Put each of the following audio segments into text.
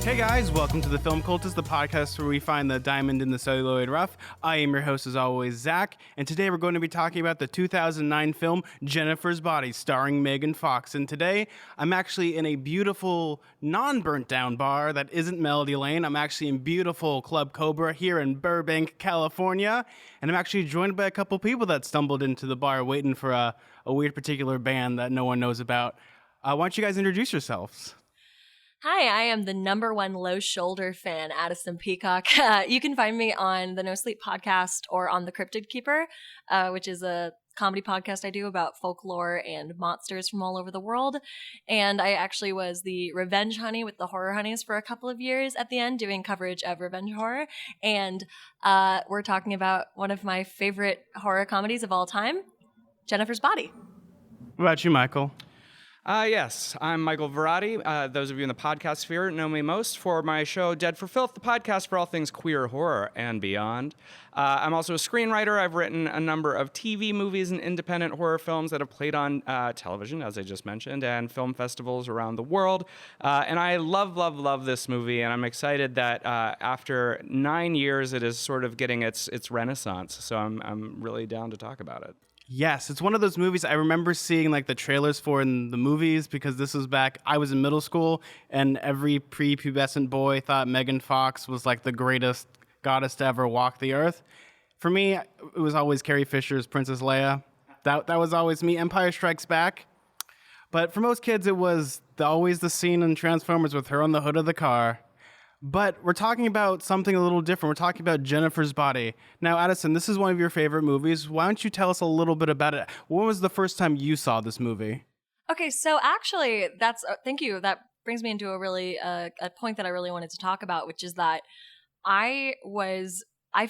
Hey guys, welcome to The Film Cultist, the podcast where we find the diamond in the celluloid rough. I am your host, as always, Zack, and today we're going to be talking about the 2009 film Jennifer's Body, starring Megan Fox. And today, I'm actually in a beautiful, non-burnt-down bar that isn't Melody Lane. I'm actually in beautiful Club Cobra here in Burbank, California, and I'm actually joined by a couple people that stumbled into the bar waiting for a weird particular band that no one knows about. Why don't you guys introduce yourselves? Hi, I am the number one low shoulder fan, Addison Peacock. You can find me on the No Sleep podcast or on the Cryptid Keeper, which is a comedy podcast I do about folklore and monsters from all over the world. And I actually was the Revenge Honey with the Horror Honeys for a couple of years at the end, doing coverage of revenge horror. And we're talking about one of my favorite horror comedies of all time, Jennifer's Body. What about you, Michael? Yes, I'm Michael Varrati. Those of you in the podcast sphere know me most for my show Dead For Filth, the podcast for all things queer horror and beyond. I'm also a screenwriter. I've written a number of TV movies and independent horror films that have played on television, as I just mentioned, and film festivals around the world. And I love this movie, and I'm excited that after 9 years, it is sort of getting its renaissance. So I'm really down to talk about it. Yes, it's one of those movies I remember seeing like the trailers for in the movies because this was back, I was in middle school and every prepubescent boy thought Megan Fox was like the greatest goddess to ever walk the earth. For me, it was always Carrie Fisher's Princess Leia. That was always me. Empire Strikes Back. But for most kids, it was always the scene in Transformers with her on the hood of the car. But we're talking about something a little different. We're talking about Jennifer's Body. Now, Addison, this is one of your favorite movies. Why don't you tell us a little bit about it? When was the first time you saw this movie? Okay, so actually, thank you. That brings me into a really a point that I really wanted to talk about, which is that I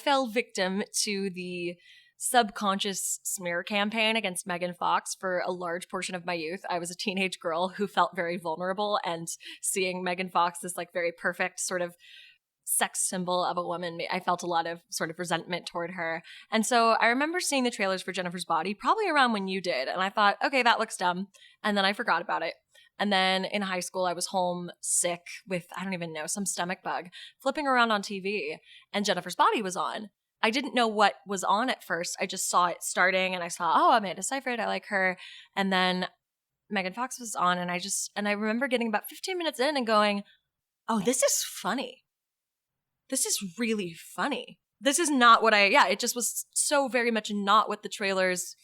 fell victim to the subconscious smear campaign against Megan Fox for a large portion of my youth. I was a teenage girl who felt very vulnerable, and seeing Megan Fox, this like very perfect sort of sex symbol of a woman, I felt a lot of sort of resentment toward her. And so I remember seeing the trailers for Jennifer's Body probably around when you did, and I thought, okay, that looks dumb. And then I forgot about it. And then in high school, I was home sick with, I don't even know, some stomach bug, flipping around on TV, and Jennifer's Body was on. I didn't know what was on at first. I just saw it starting and I saw, oh, Amanda Seyfried, I like her. And then Megan Fox was on, and I remember getting about 15 minutes in and going, oh, this is funny. This is really funny. This is not what it just was so very much not what the trailers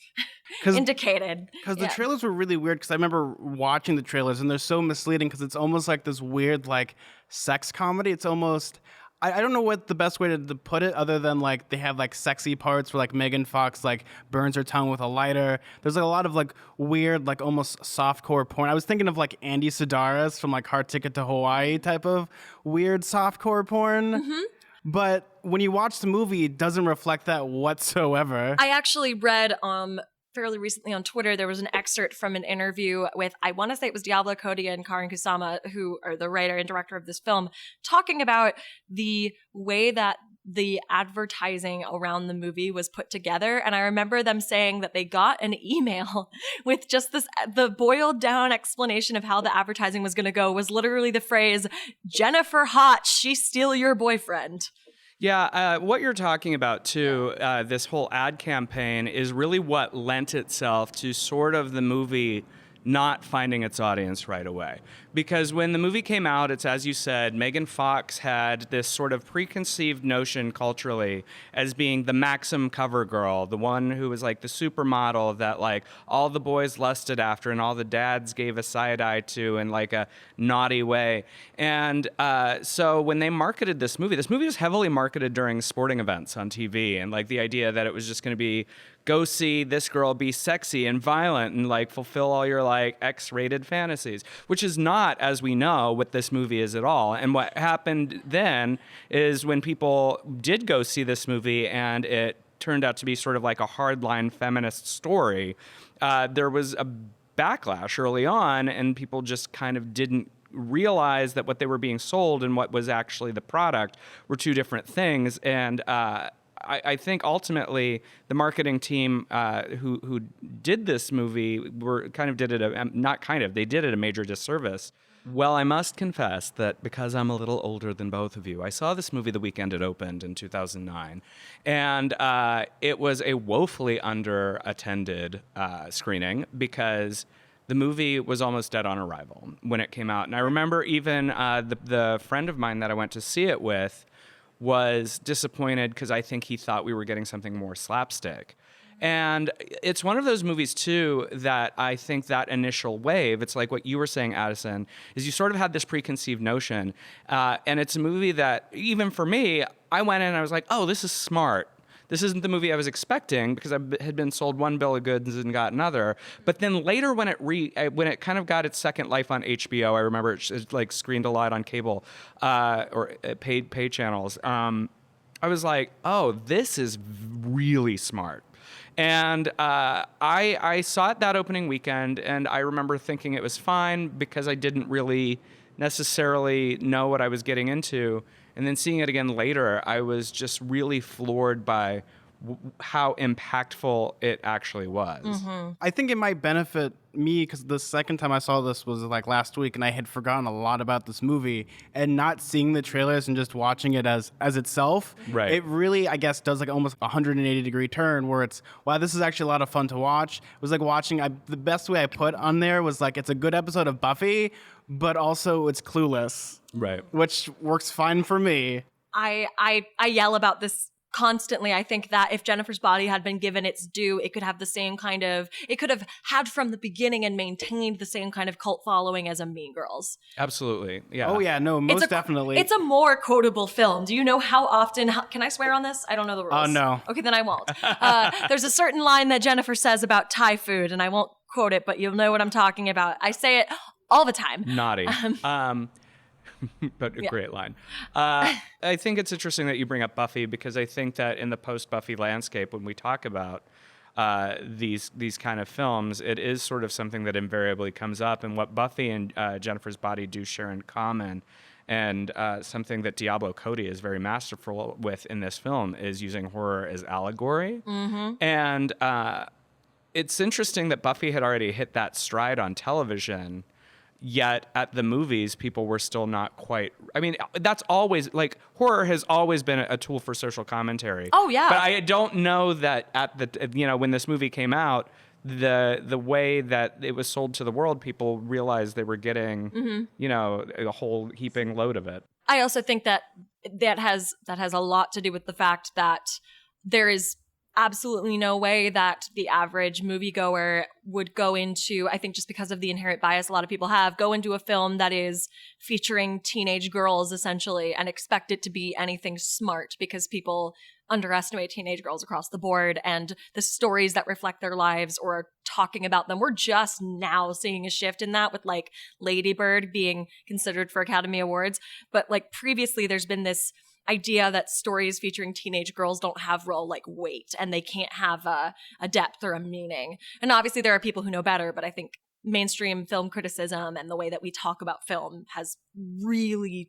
indicated. Because the trailers were really weird, because I remember watching the trailers and they're so misleading because it's almost like this weird like sex comedy. It's almost... I don't know what the best way to put it other than like they have like sexy parts where like Megan Fox like burns her tongue with a lighter. There's like a lot of like weird like almost softcore porn. I was thinking of like Andy Sidaris from like Hard Ticket to Hawaii type of weird softcore porn. Mm-hmm. But when you watch the movie, it doesn't reflect that whatsoever. I actually read fairly recently on Twitter, there was an excerpt from an interview with, I want to say it was Diablo Cody and Karin Kusama, who are the writer and director of this film, talking about the way that the advertising around the movie was put together. And I remember them saying that they got an email with just the boiled down explanation of how the advertising was going to go was literally the phrase, Jennifer Hot, she steal your boyfriend. Yeah, what you're talking about, too, this whole ad campaign is really what lent itself to sort of the movie not finding its audience right away. Because when the movie came out, it's, as you said, Megan Fox had this sort of preconceived notion culturally as being the Maxim cover girl, the one who was like the supermodel that like all the boys lusted after and all the dads gave a side eye to in like a naughty way. And so when they marketed this movie was heavily marketed during sporting events on TV, and like the idea that it was just going to be go see this girl be sexy and violent and like fulfill all your like X-rated fantasies, which is not, as we know, what this movie is at all. And what happened then is when people did go see this movie and it turned out to be sort of like a hardline feminist story, there was a backlash early on, and people just kind of didn't realize that what they were being sold and what was actually the product were two different things. And I think ultimately the marketing team who did this movie they did it a major disservice. Well, I must confess that because I'm a little older than both of you, I saw this movie the weekend it opened in 2009, and it was a woefully under-attended screening because the movie was almost dead on arrival when it came out. And I remember even the friend of mine that I went to see it with was disappointed because I think he thought we were getting something more slapstick. And it's one of those movies, too, that I think that initial wave, it's like what you were saying, Addison, is you sort of had this preconceived notion. And it's a movie that, even for me, I went in and I was like, oh, this is smart. This isn't the movie I was expecting because I had been sold one bill of goods and got another. But then later when it kind of got its second life on HBO, I remember it like screened a lot on cable or paid channels. I was like, oh, this is really smart. And I saw it that opening weekend, and I remember thinking it was fine because I didn't really necessarily know what I was getting into. And then seeing it again later, I was just really floored by how impactful it actually was. Mm-hmm. I think it might benefit me because the second time I saw this was like last week, and I had forgotten a lot about this movie, and not seeing the trailers and just watching it as itself. Right. It really, I guess, does like almost a 180-degree turn where it's, wow, this is actually a lot of fun to watch. It was like watching, the best way I put on there was like, it's a good episode of Buffy, but also it's Clueless. Right. Which works fine for me. I yell about this constantly. I think that if Jennifer's Body had been given its due, it could have the same kind of, it could have had from the beginning and maintained the same kind of cult following as a Mean Girls. Absolutely. Yeah. Oh yeah, no, most definitely. It's a more quotable film. Do you know how often, can I swear on this? I don't know the rules. Oh, no. Okay, then I won't. There's a certain line that Jennifer says about Thai food, and I won't quote it, but you'll know what I'm talking about. I say it all the time. Naughty. But a great line. I think it's interesting that you bring up Buffy because I think that in the post-Buffy landscape, when we talk about these kind of films, it is sort of something that invariably comes up. And what Buffy and Jennifer's Body do share in common, and something that Diablo Cody is very masterful with in this film, is using horror as allegory. Mm-hmm. And it's interesting that Buffy had already hit that stride on television, yet at the movies, people were still not quite. I mean, that's always, like, horror has always been a tool for social commentary. Oh, yeah. But I don't know that at the, when this movie came out, the way that it was sold to the world, people realized they were getting, a whole heaping load of it. I also think that has a lot to do with the fact that there is absolutely no way that the average moviegoer would go into, I think just because of the inherent bias a lot of people have, go into a film that is featuring teenage girls essentially and expect it to be anything smart, because people underestimate teenage girls across the board, and the stories that reflect their lives or are talking about them. We're just now seeing a shift in that with like Lady Bird being considered for Academy Awards. But like previously there's been this idea that stories featuring teenage girls don't have real like weight and they can't have a depth or a meaning. And obviously there are people who know better, but I think mainstream film criticism and the way that we talk about film has really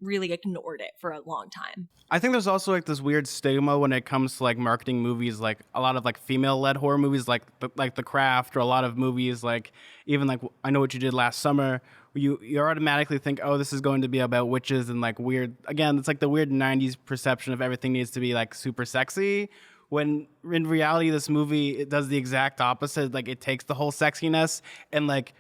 ignored it for a long time. I think there's also like this weird stigma when it comes to like marketing movies, like a lot of like female-led horror movies, like The Craft, or a lot of movies like even like I Know What You Did Last Summer. You automatically think, oh, this is going to be about witches and like weird. Again, it's like the weird '90s perception of everything needs to be like super sexy. When in reality, this movie, it does the exact opposite. Like it takes the whole sexiness and like.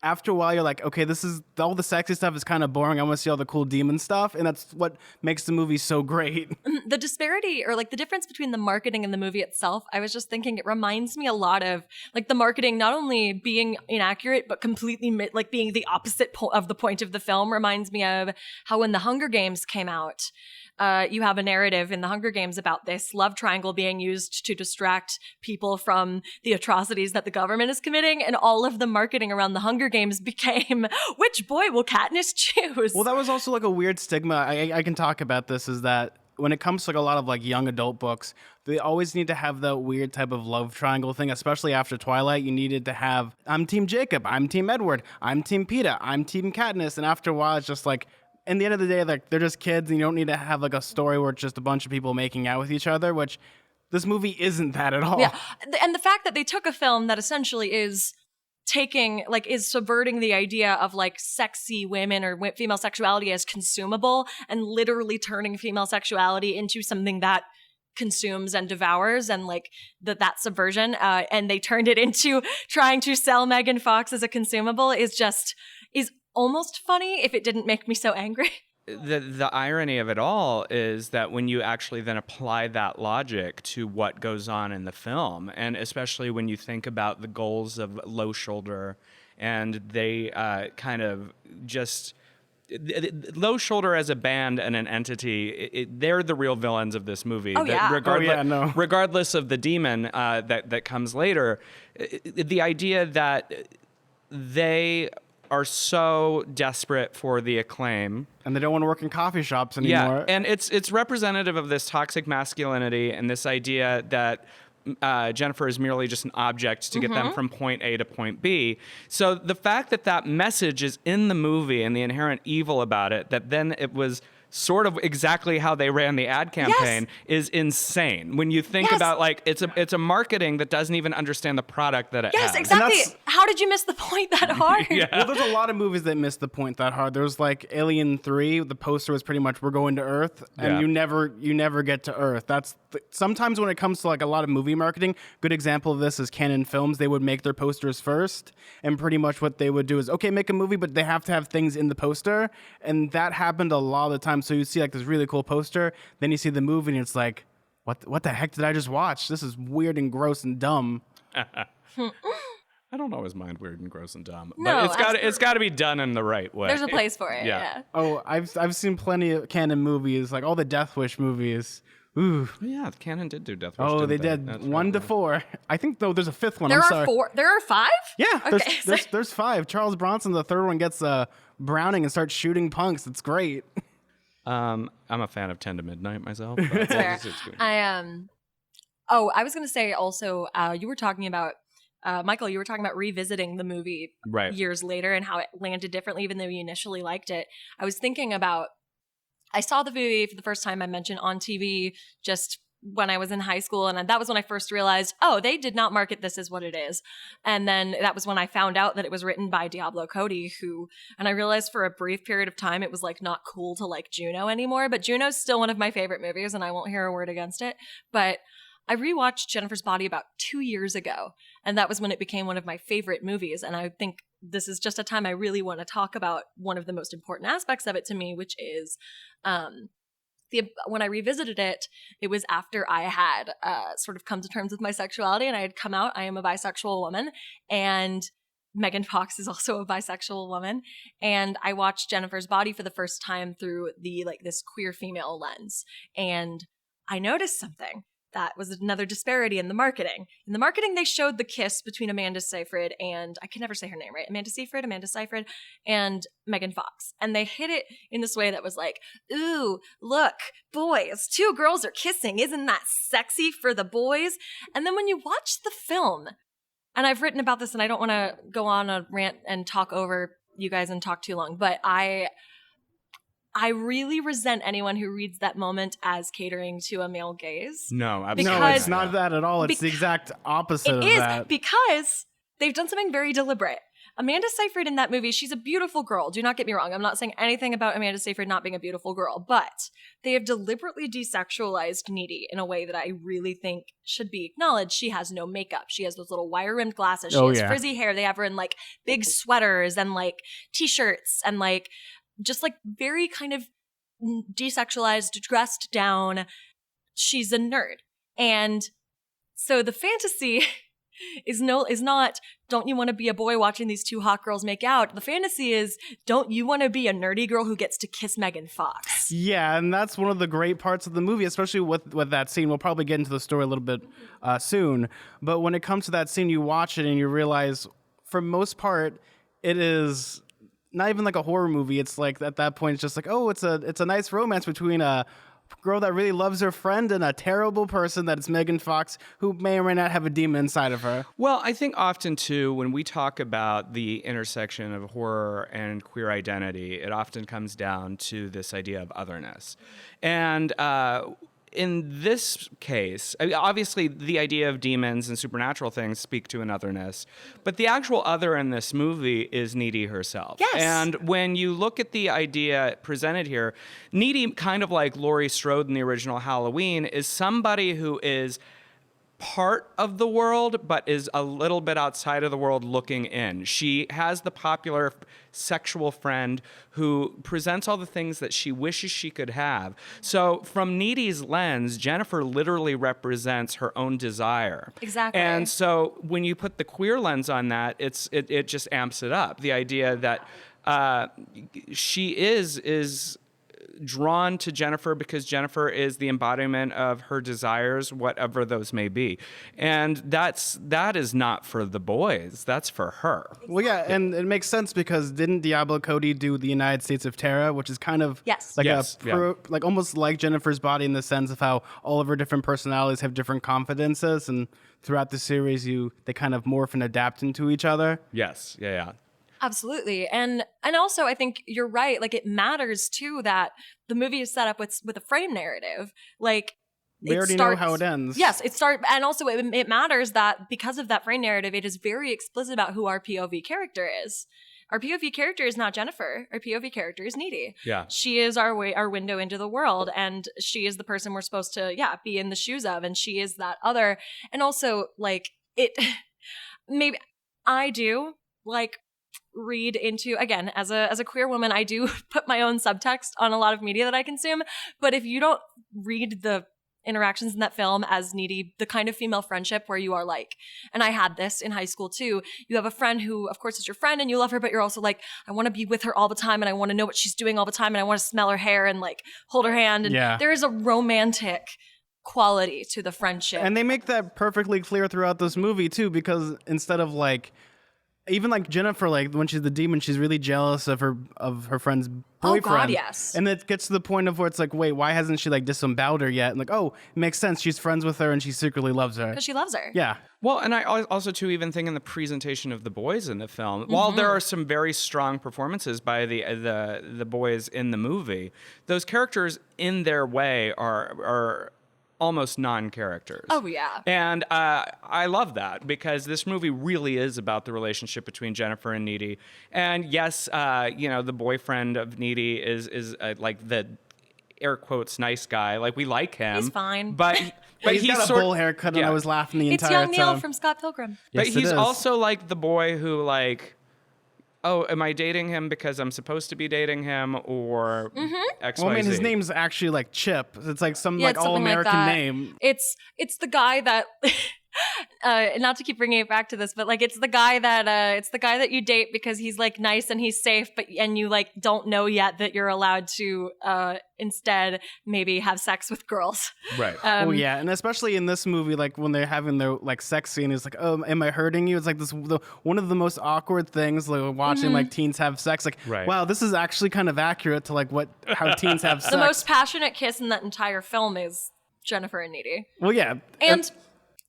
After a while, you're like, okay, this is all the sexy stuff is kind of boring. I want to see all the cool demon stuff. And that's what makes the movie so great. The disparity or like the difference between the marketing and the movie itself, I was just thinking it reminds me a lot of like the marketing not only being inaccurate, but completely like being the opposite of the point of the film. Reminds me of how when The Hunger Games came out, you have a narrative in The Hunger Games about this love triangle being used to distract people from the atrocities that the government is committing, and all of the marketing around The Hunger Games became, which boy will Katniss choose? Well, that was also like a weird stigma. I can talk about this, is that when it comes to like a lot of like young adult books, they always need to have that weird type of love triangle thing, especially after Twilight. You needed to have, I'm Team Jacob, I'm Team Edward, I'm Team Peeta, I'm Team Katniss, and after a while it's just like, in the end of the day, like they're just kids, and you don't need to have like a story where it's just a bunch of people making out with each other, which this movie isn't that at all. Yeah. And the fact that they took a film that essentially is is subverting the idea of like sexy women or female sexuality as consumable and literally turning female sexuality into something that consumes and devours, and like that subversion, and they turned it into trying to sell Megan Fox as a consumable is almost funny if it didn't make me so angry. The irony of it all is that when you actually then apply that logic to what goes on in the film, and especially when you think about the goals of Low Shoulder, and they kind of just... Low Shoulder as a band and an entity, they're the real villains of this movie. Oh, yeah. Regardless of the demon that comes later, the idea that they are so desperate for the acclaim, and they don't want to work in coffee shops anymore. Yeah, and it's representative of this toxic masculinity and this idea that Jennifer is merely just an object to get them from point A to point B. So the fact that message is in the movie and the inherent evil about it, that then it was sort of exactly how they ran the ad campaign, is insane. When you think about like it's a marketing that doesn't even understand the product that it has. Yes, exactly. How did you miss the point that hard? Well, there's a lot of movies that miss the point that hard. There's like Alien 3. The poster was pretty much we're going to Earth, and you never get to Earth. Sometimes when it comes to like a lot of movie marketing, good example of this is Canon Films. They would make their posters first, and pretty much what they would do is, okay, make a movie, but they have to have things in the poster, and that happened a lot of the time. So you see like this really cool poster, then you see the movie, and it's like, what the heck did I just watch? This is weird and gross and dumb. I don't always mind weird and gross and dumb, No, but it's got to be done in the right way. There's a place for it. Yeah. Oh, I've seen plenty of Canon movies, like all the Death Wish movies. Ooh. Yeah, Canon did do Death Wish. Oh, they did. That's 1 to 4. I think though there's a fifth one. There I'm are sorry. 4. There are 5? Yeah, Okay. there's 5. Charles Bronson, the third one, gets Browning and starts shooting punks. It's great. I'm a fan of 10 to Midnight myself. Fair. I was going to say also, you were talking about, Michael, you were talking about revisiting the movie years later and how it landed differently, even though you initially liked it. I was thinking about, I saw the movie for the first time, I mentioned, on TV just when I was in high school. And that was when I first realized, oh, they did not market this as what it is. And then that was when I found out that it was written by Diablo Cody, and I realized for a brief period of time, it was like not cool to like Juno anymore. But Juno's still one of my favorite movies, and I won't hear a word against it. But I rewatched Jennifer's Body about 2 years ago, and that was when it became one of my favorite movies. And I think this is just a time I really want to talk about one of the most important aspects of it to me, which is when I revisited it, it was after I had sort of come to terms with my sexuality, and I had come out. I am a bisexual woman, and Megan Fox is also a bisexual woman. And I watched Jennifer's Body for the first time through this queer female lens, and I noticed something. That was another disparity in the marketing. In the marketing, they showed the kiss between Amanda Seyfried and, I can never say her name right, Amanda Seyfried, and Megan Fox. And they hit it in this way that was like, ooh, look, boys, 2 girls are kissing. Isn't that sexy for the boys? And then when you watch the film, and I've written about this and I don't want to go on a rant and talk over you guys and talk too long, but I really resent anyone who reads that moment as catering to a male gaze. No, absolutely. No, it's not that at all. It's the exact opposite of that. It is, because they've done something very deliberate. Amanda Seyfried in that movie, she's a beautiful girl. Do not get me wrong. I'm not saying anything about Amanda Seyfried not being a beautiful girl, but they have deliberately desexualized Needy in a way that I really think should be acknowledged. She has no makeup. She has those little wire-rimmed glasses. She has frizzy hair. They have her in like big sweaters and like t-shirts and like just like very kind of desexualized, dressed down. She's a nerd. And so the fantasy is not, don't you want to be a boy watching these 2 hot girls make out? The fantasy is, don't you want to be a nerdy girl who gets to kiss Megan Fox? Yeah, and that's one of the great parts of the movie, especially with that scene. We'll probably get into the story a little bit soon. But when it comes to that scene, you watch it and you realize, for most part, it is not even like a horror movie. It's like at that point, it's just like, oh, it's a nice romance between a girl that really loves her friend and a terrible person that it's Megan Fox who may or may not have a demon inside of her. Well, I think often, too, when we talk about the intersection of horror and queer identity, it often comes down to this idea of otherness. And in this case, I mean, obviously the idea of demons and supernatural things speak to an otherness, but the actual other in this movie is Needy herself. Yes. And when you look at the idea presented here, Needy, kind of like Laurie Strode in the original Halloween, is somebody who is part of the world, but is a little bit outside of the world looking in. She has the popular sexual friend who presents all the things that she wishes she could have. So from Needy's lens, Jennifer literally represents her own desire. Exactly. And so when you put the queer lens on that, it just amps it up. The idea that she is drawn to Jennifer because Jennifer is the embodiment of her desires, whatever those may be. And that is not for the boys. That's for her. Well, yeah, and it makes sense because didn't Diablo Cody do the United States of Terra, which is kind of Yes. like Yes, like almost like Jennifer's body in the sense of how all of her different personalities have different confidences, and throughout the series, they kind of morph and adapt into each other. Yes. Yeah. Absolutely. And also I think you're right. Like it matters too that the movie is set up with a frame narrative. Like We already know how it ends. Yes, and also it matters that because of that frame narrative, it is very explicit about who our POV character is. Our POV character is not Jennifer. Our POV character is Needy. Yeah. She is our window into the world, and she is the person we're supposed to be in the shoes of, and she is that other. And also like it maybe I do like read into, again, as a queer woman, I do put my own subtext on a lot of media that I consume, but if you don't read the interactions in that film as Needy, the kind of female friendship where you are like, and I had this in high school too, you have a friend who of course is your friend and you love her, but you're also like, I want to be with her all the time and I want to know what she's doing all the time and I want to smell her hair and like hold her hand, and there is a romantic quality to the friendship. And they make that perfectly clear throughout this movie too, because instead of like, even like Jennifer, like when she's the demon, she's really jealous of her friend's boyfriend. Oh God, yes. And it gets to the point of where it's like, wait, why hasn't she like disemboweled her yet? And like, oh, it makes sense. She's friends with her and she secretly loves her. Because she loves her. Yeah. Well, and I also too even think in the presentation of the boys in the film, while there are some very strong performances by the boys in the movie, those characters in their way are almost non-characters. Oh, yeah. And I love that because this movie really is about the relationship between Jennifer and Needy. And yes, the boyfriend of Needy is like the air quotes nice guy. Like we like him. He's fine. But he's got a bowl haircut and I was laughing the It's entire time. young Neil from Scott Pilgrim. But Yes, he's it is. also like the boy who like, oh, am I dating him because I'm supposed to be dating him or X, Well, I Y, mean, Z? his name's actually like Chip. It's like some Yeah, like it's something like all-American that. name. It's the guy that not to keep bringing it back to this, but like it's the guy that you date because he's like nice and he's safe, and you like don't know yet that you're allowed to instead maybe have sex with girls. Right. Oh yeah, and especially in this movie, like when they're having their like sex scene, it's like, oh, am I hurting you? It's like one of the most awkward things, like watching like teens have sex. Like, Right. wow, this is actually kind of accurate to like how teens have sex. The most passionate kiss in that entire film is Jennifer and Needy. Well, yeah, And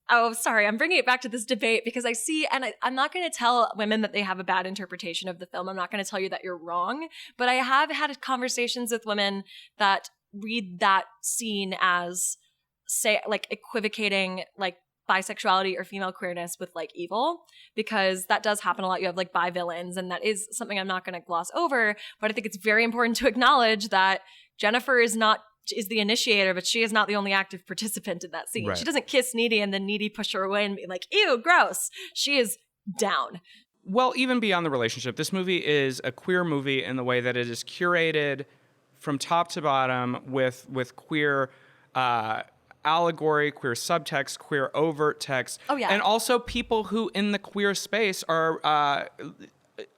oh, sorry, I'm bringing it back to this debate because I see, and I'm not going to tell women that they have a bad interpretation of the film. I'm not going to tell you that you're wrong, but I have had conversations with women that read that scene as, say, like equivocating like bisexuality or female queerness with like evil, because that does happen a lot. You have like bi villains, and that is something I'm not going to gloss over, but I think it's very important to acknowledge that Jennifer is the initiator, but she is not the only active participant in that scene. Right. She doesn't kiss Needy and then Needy push her away and be like, ew, gross. She is down. Well, even beyond the relationship, this movie is a queer movie in the way that it is curated from top to bottom with queer allegory, queer subtext, queer overt text. Oh, yeah. And also people who in the queer space are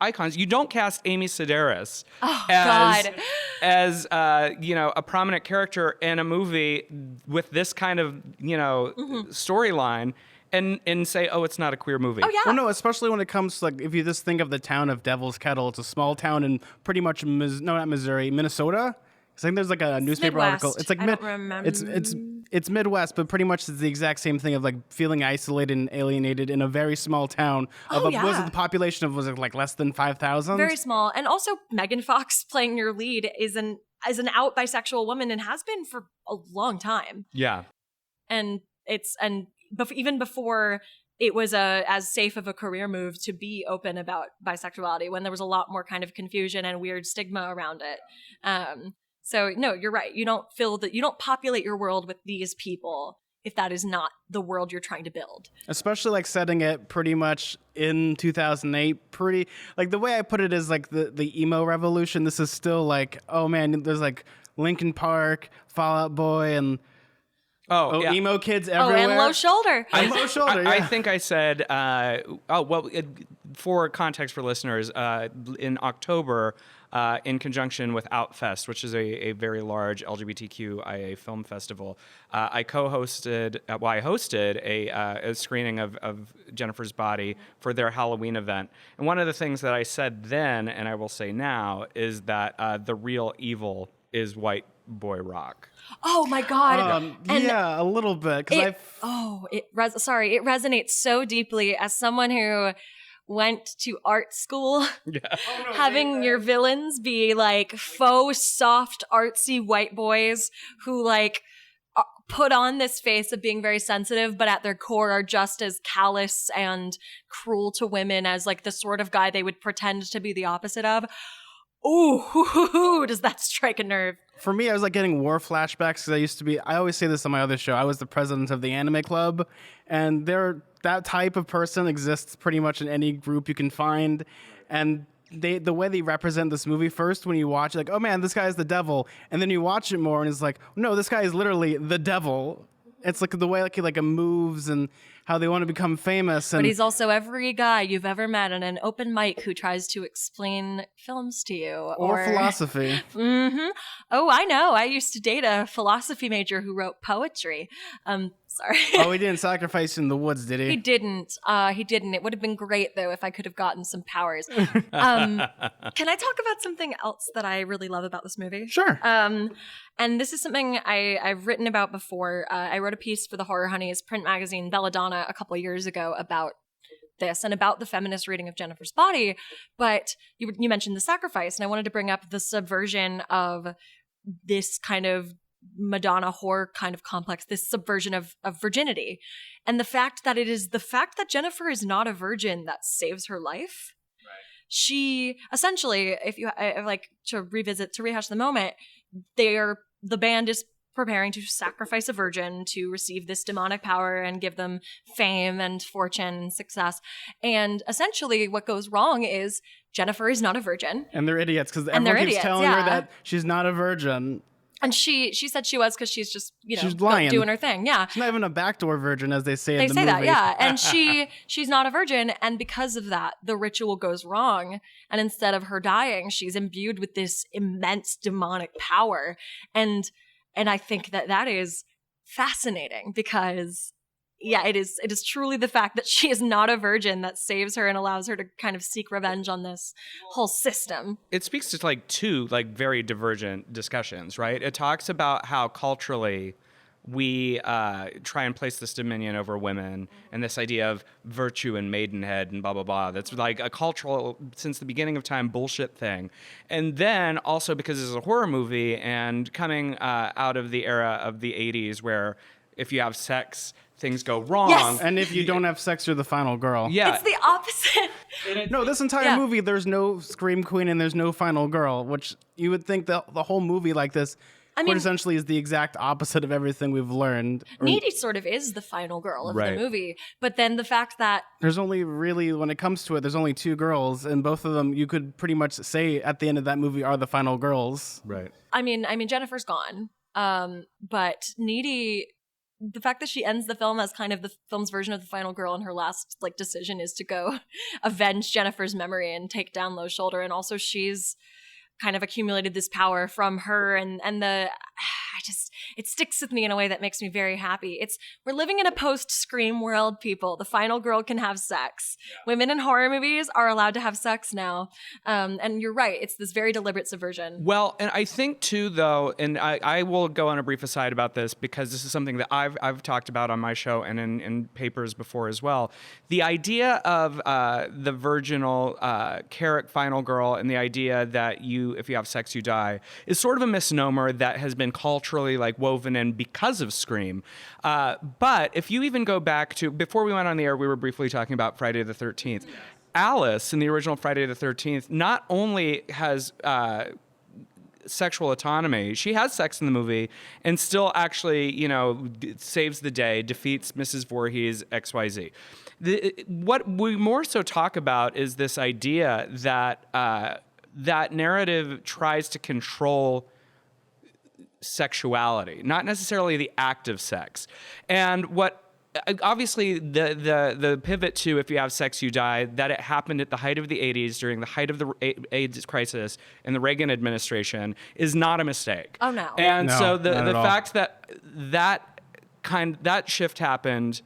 icons. You don't cast Amy Sedaris as a prominent character in a movie with this kind of storyline and say, oh, it's not a queer movie. Oh, yeah. Well, no, especially when it comes to, like, if you just think of the town of Devil's Kettle, it's a small town in pretty much, Minnesota. I think there's like a newspaper Midwest. article. It's like I don't remember. it's Midwest, but pretty much it's the exact same thing of like feeling isolated and alienated in a very small town. Oh, yeah. Was it the population of, was it like less than 5,000? Very small. And also Megan Fox playing your lead is an out bisexual woman and has been for a long time. Yeah. And even before it was as safe of a career move to be open about bisexuality, when there was a lot more kind of confusion and weird stigma around it. So no, you're right. You don't populate your world with these people if that is not the world you're trying to build. Especially like setting it pretty much in 2008, pretty like the way I put it is like the emo revolution. This is still like, oh man, there's like Linkin Park, Fall Out Boy, and yeah. emo kids everywhere. Oh, and Low Shoulder. Low Shoulder, I yeah. think I said, for context for listeners, in October, in conjunction with Outfest, which is a very large LGBTQIA film festival, I hosted a screening of Jennifer's Body for their Halloween event. And one of the things that I said then, and I will say now, is that the real evil is white boy rock. Oh my God. Yeah, a little bit. It resonates so deeply as someone who went to art school, having your villains be like faux soft artsy white boys who like put on this face of being very sensitive, but at their core are just as callous and cruel to women as like the sort of guy they would pretend to be the opposite of. Ooh, does that strike a nerve? For me, I was like getting war flashbacks because I always say this on my other show, I was the president of the anime club, and that type of person exists pretty much in any group you can find. And the way they represent this movie, first when you watch it, like, oh man, this guy is the devil. And then you watch it more and it's like, no, this guy is literally the devil. It's like the way he moves and how they want to become famous. And but he's also every guy you've ever met on an open mic who tries to explain films to you. Or philosophy. Mm-hmm. Oh, I know. I used to date a philosophy major who wrote poetry. Sorry. Oh, he didn't sacrifice in the woods, did he? He didn't. It would have been great, though, if I could have gotten some powers. Can I talk about something else that I really love about this movie? Sure. And this is something I've written about before. I wrote a piece for the Horror Honeys print magazine, Belladonna, a couple of years ago about this and about the feminist reading of Jennifer's Body. But you mentioned the sacrifice, and I wanted to bring up the subversion of this kind of Madonna horror kind of complex, this subversion of virginity. And the fact that Jennifer is not a virgin that saves her life. Right. She essentially, I like to rehash the moment, the band is preparing to sacrifice a virgin to receive this demonic power and give them fame and fortune and success. And essentially what goes wrong is Jennifer is not a virgin. And they're idiots because everyone keeps telling her that she's not a virgin. And she said she was because she's just, she's lying. Doing her thing. Yeah. She's not even a backdoor virgin, as they say in the movie. They say that, yeah. And she's not a virgin. And because of that, the ritual goes wrong. And instead of her dying, she's imbued with this immense demonic power. And I think that is fascinating because, yeah, it is truly the fact that she is not a virgin that saves her and allows her to kind of seek revenge on this whole system. It speaks to two very divergent discussions, right? It talks about how culturally we try and place this dominion over women and this idea of virtue and maidenhead and blah, blah, blah. That's like a cultural, since the beginning of time, bullshit thing. And then also because this is a horror movie and coming out of the era of the 80s where if you have sex, things go wrong. Yes. And if you don't have sex, you're the final girl. Yeah. It's the opposite. No, this entire movie, there's no Scream Queen and there's no final girl, which you would think the whole movie like this essentially is the exact opposite of everything we've learned. Needy sort of is the final girl of right. the movie. But then the fact that there's only really, when it comes to it, there's only two girls, and both of them you could pretty much say at the end of that movie are the final girls. Right. I mean Jennifer's gone. But Needy, the fact that she ends the film as kind of the film's version of the final girl, and her last decision is to go avenge Jennifer's memory and take down Low Shoulder, and also she's kind of accumulated this power from her, and it sticks with me in a way that makes me very happy. We're living in a post-Scream world, people. The final girl can have sex. Women in horror movies are allowed to have sex now. And you're right, it's this very deliberate subversion. Well, and I think too, though, and I will go on a brief aside about this because this is something that I've talked about on my show and in papers before as well. The idea of the virginal Carrick final girl and the idea that if you have sex, you die is sort of a misnomer that has been culturally like woven in because of Scream. But if you even go back to, before we went on the air, we were briefly talking about Friday the 13th. Alice in the original Friday the 13th not only has sexual autonomy, she has sex in the movie and still actually, saves the day, defeats Mrs. Voorhees, XYZ. What we more so talk about is this idea that that narrative tries to control sexuality, not necessarily the act of sex. And what obviously the pivot to if you have sex, you die, that it happened at the height of the 80s during the height of the AIDS crisis and the Reagan administration is not a mistake. Oh, no. And No, so the not at fact that shift happened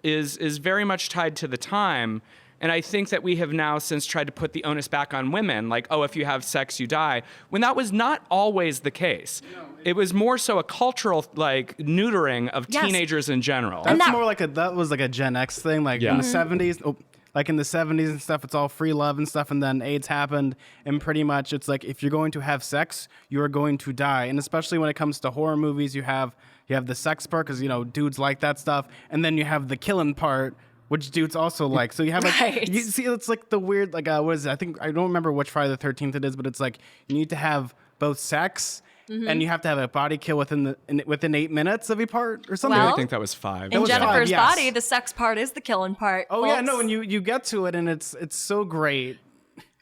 is very much tied to the time. And I think that we have now since tried to put the onus back on women, like, oh, if you have sex, you die, when that was not always the case. It was more so a cultural, neutering of teenagers in general. That's more like that was like a Gen X thing, like in the 70s. Like in the 70s and stuff, it's all free love and stuff, and then AIDS happened, and pretty much it's like if you're going to have sex, you are going to die. And especially when it comes to horror movies, you have the sex part because dudes like that stuff, and then you have the killing part, which dudes also like. So you have you see, it's like the weird what is it? I don't remember which Friday the 13th it is, but it's like you need to have both sex. Mm-hmm. And you have to have a body kill within 8 minutes of a part or something. I think that was 5. In Jennifer's body, the sex part is the killing part. Oh, folks. Yeah, no, and you get to it, and it's so great.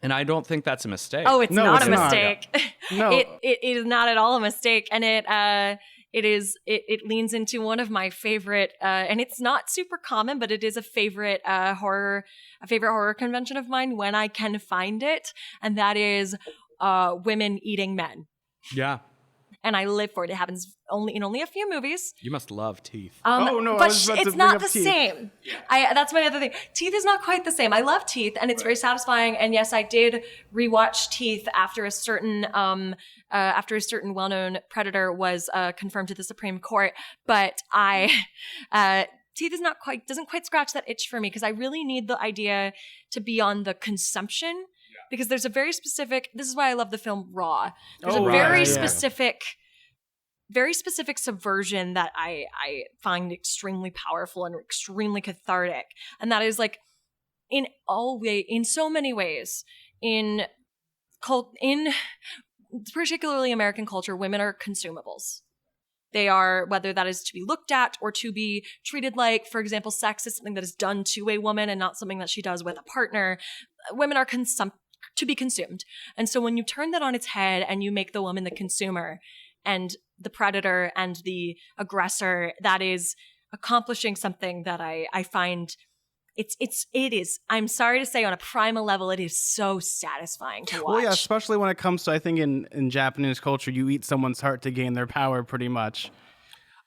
And I don't think that's a mistake. Oh, it's not a mistake. No, it is not at all a mistake, and it leans into one of my favorite, and it's not super common, but it is a favorite horror convention of mine when I can find it, and that is women eating men. Yeah. And I live for it. It happens in only a few movies. You must love Teeth. But it's not the same. That's my other thing. Teeth is not quite the same. I love Teeth, and it's very satisfying. And yes, I did rewatch Teeth after a certain well-known predator was confirmed to the Supreme Court. But Teeth doesn't quite scratch that itch for me because I really need the idea to be on the consumption. Because there's a very specific, this is why I love the film Raw. There's a very specific subversion that I find extremely powerful and extremely cathartic. And that is in so many ways, in particularly American culture, women are consumables. They are, whether that is to be looked at or to be treated like, for example, sex is something that is done to a woman and not something that she does with a partner. Women are to be consumed. And so when you turn that on its head and you make the woman the consumer and the predator and the aggressor, that is accomplishing something that I find it is, I'm sorry to say, on a primal level, it is so satisfying to watch. Well, yeah, especially when it comes to, I think in Japanese culture, you eat someone's heart to gain their power pretty much.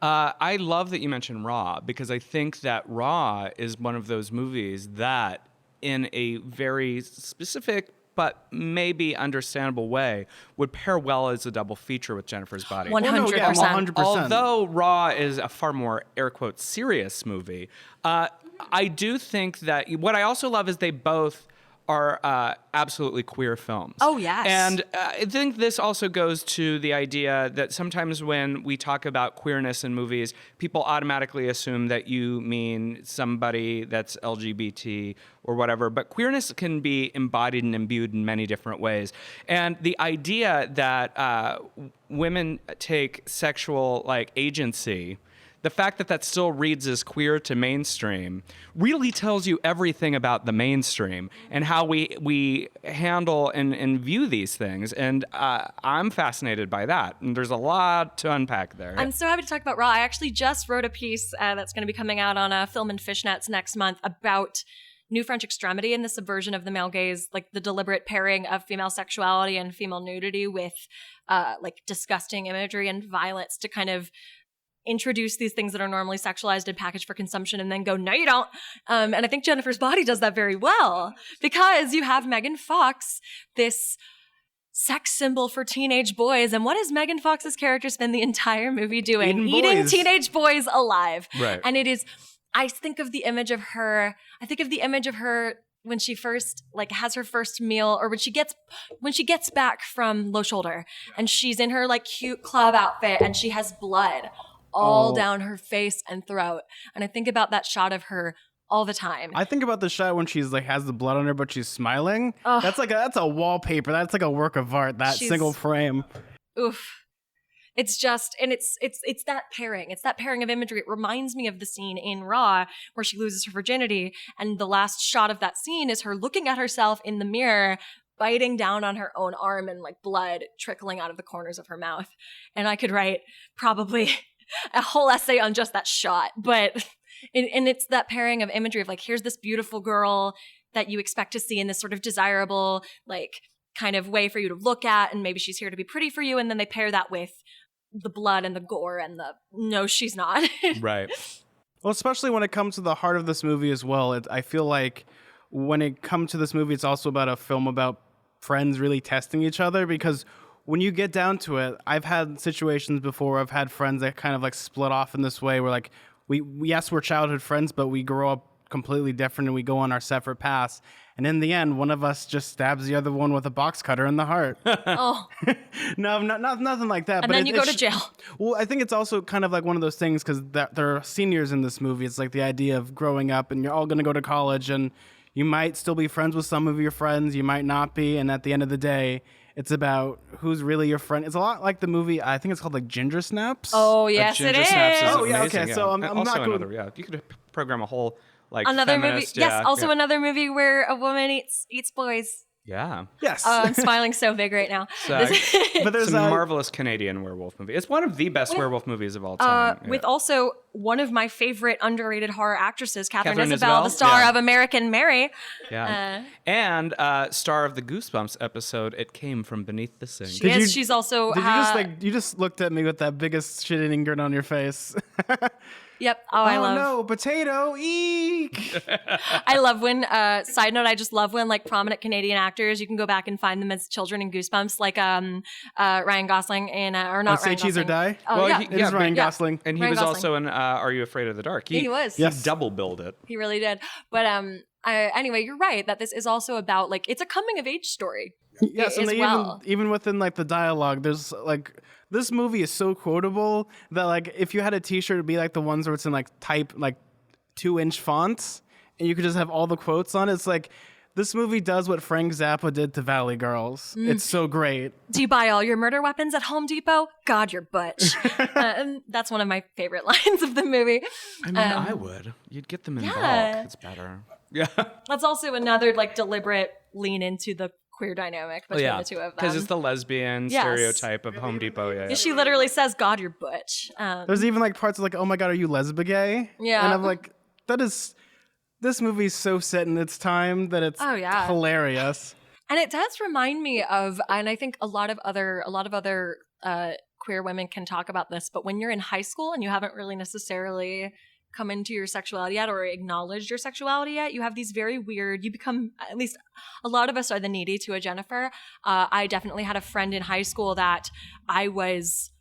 I love that you mentioned Raw because I think that Raw is one of those movies that in a very specific but maybe understandable way, would pair well as a double feature with Jennifer's Body. 100%. Well, no, yeah, 100%. Although Raw is a far more, air quotes, serious movie, I do think that what I also love is they both are absolutely queer films. Oh, yes. And I think this also goes to the idea that sometimes when we talk about queerness in movies, people automatically assume that you mean somebody that's LGBT or whatever. But queerness can be embodied and imbued in many different ways. And the idea that women take sexual agency, the fact that that still reads as queer to mainstream really tells you everything about the mainstream and how we handle and view these things. And I'm fascinated by that. And there's a lot to unpack there. I'm so happy to talk about Raw. I actually just wrote a piece that's going to be coming out on Film and Fishnets next month about New French Extremity and the subversion of the male gaze, like the deliberate pairing of female sexuality and female nudity with like disgusting imagery and violence to kind of introduce these things that are normally sexualized and packaged for consumption and then go, no, you don't. And I think Jennifer's Body does that very well because you have Megan Fox, this sex symbol for teenage boys. And what does Megan Fox's character spend the entire movie doing? Eating teenage boys alive. Right. And it is, I think of the image of her when she first like has her first meal, or when she gets back from Low Shoulder and she's in her like cute club outfit and she has blood all down her face and throat. And I think about that shot of her all the time. I think about the shot when she's like has the blood on her, but she's smiling. Ugh. That's a wallpaper. That's like a work of art. That single frame. Oof. It's just, and it's that pairing. It's that pairing of imagery. It reminds me of the scene in Raw where she loses her virginity, and the last shot of that scene is her looking at herself in the mirror, biting down on her own arm and like blood trickling out of the corners of her mouth. And I could write probably a whole essay on just that shot, but and it's that pairing of imagery of like, here's this beautiful girl that you expect to see in this sort of desirable, like kind of way for you to look at, and maybe she's here to be pretty for you, and then they pair that with the blood and the gore and the no, she's not. Right. Well, especially when it comes to the heart of this movie as well. I feel like when it comes to this movie, it's also about a film about friends really testing each other, because when you get down to it, I've had situations before where I've had friends that kind of like split off in this way where like yes, we're childhood friends, but we grow up completely different and we go on our separate paths. And in the end, one of us just stabs the other one with a box cutter in the heart. Oh. No, nothing like that. And but then you go to jail. Well, I think it's also kind of like one of those things because there are seniors in this movie. It's like the idea of growing up and you're all going to go to college and you might still be friends with some of your friends. You might not be. And at the end of the day, it's about who's really your friend. It's a lot like the movie, I think it's called like Ginger Snaps. Oh, yes, it Ginger is. Snaps is Oh, yeah, amazing, okay, so I'm also not going- another, yeah, you could program a whole like Another feminist, movie. yeah, Yes, also yeah. another movie where a woman eats boys. Yeah. Yes. I'm smiling so big right now. So, but there's it's a marvelous Canadian werewolf movie. It's one of the best werewolf movies of all time. Yeah. With also one of my favorite underrated horror actresses, Catherine Catherine Isabel, Isabel? the star Yeah. of American Mary. Yeah. And star of the Goosebumps episode, It Came From Beneath the Sink. She is. She's also. Did you just you just looked at me with that biggest shit-eating grin on your face? Yep. Oh, I love. No, potato, eek. I love when. Side note: I just love when like prominent Canadian actors. You can go back and find them as children in Goosebumps, like Ryan Gosling in or not Say Ryan Cheese or Gosling. Die? Oh Well, yeah, he- It is Ryan Yeah. Gosling. And he Ryan was Gosling. also in Are You Afraid of the Dark? He was. He Yes. double billed it. he really did. But anyway, you're right that this is also about like it's a coming of age story. Yes, and as they well. even within like the dialogue, there's like this movie is so quotable that like if you had a T-shirt, it'd be like the ones where it's in like type like 2-inch fonts, and you could just have all the quotes on it. It's like this movie does what Frank Zappa did to Valley Girls. It's so great. Do you buy all your murder weapons at Home Depot? God, you're butch. And that's one of my favorite lines of the movie. I mean, I would. You'd get them in yeah. bulk. It's better. Yeah. That's also another like deliberate lean into the queer dynamic between the two of them. Because it's the lesbian Yes. stereotype of Home Depot. Yeah. She literally says, "God, you're butch." There's even like parts of like, oh my god, are you lesbian? Yeah. And I'm like, this movie's so set in its time that it's Oh, yeah. hilarious. And it does remind me of, and I think a lot of other queer women can talk about this, but when you're in high school and you haven't really necessarily come into your sexuality yet or acknowledged your sexuality yet, you have these very weird, you become, at least a lot of us are the needy to a Jennifer. I definitely had a friend in high school that I was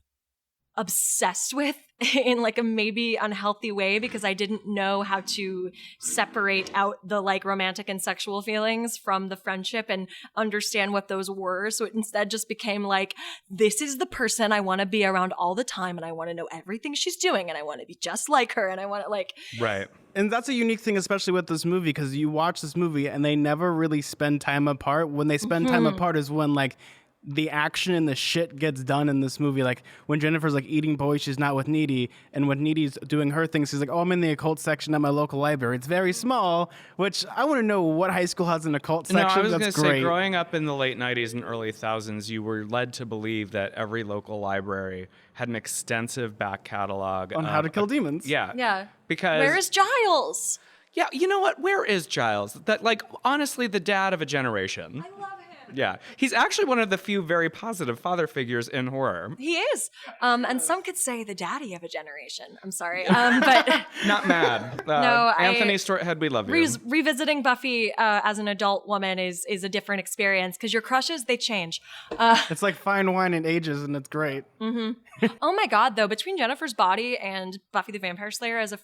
obsessed with in like a maybe unhealthy way because I didn't know how to separate out the like romantic and sexual feelings from the friendship and understand what those were. So it instead just became like, this is the person I want to be around all the time and I want to know everything she's doing and I want to be just like her and I want to like... Right. And that's a unique thing, especially with this movie, because you watch this movie and they never really spend time apart. When they spend time apart is when like the action and the shit gets done in this movie. Like when Jennifer's like eating boys, she's not with Needy, and when Needy's doing her thing, she's like, oh, I'm in the occult section at my local library. It's very small, which I want to know what high school has an occult section. No, I was going to That's say, great. growing up in the late 90s and early 2000s, you were led to believe that every local library had an extensive back catalog on how to kill demons. Yeah. Yeah. Because Where is Giles? Yeah, you know what? Where is Giles? That, like, honestly, the dad of a generation. I love him. Yeah, he's actually one of the few very positive father figures in horror. He is. And some could say the daddy of a generation. I'm sorry. But Not mad. No, Anthony Storthead, we love you. revisiting Buffy as an adult woman is a different experience because your crushes, they change. It's like fine wine and ages, and it's great. Oh my God, though, between Jennifer's Body and Buffy the Vampire Slayer as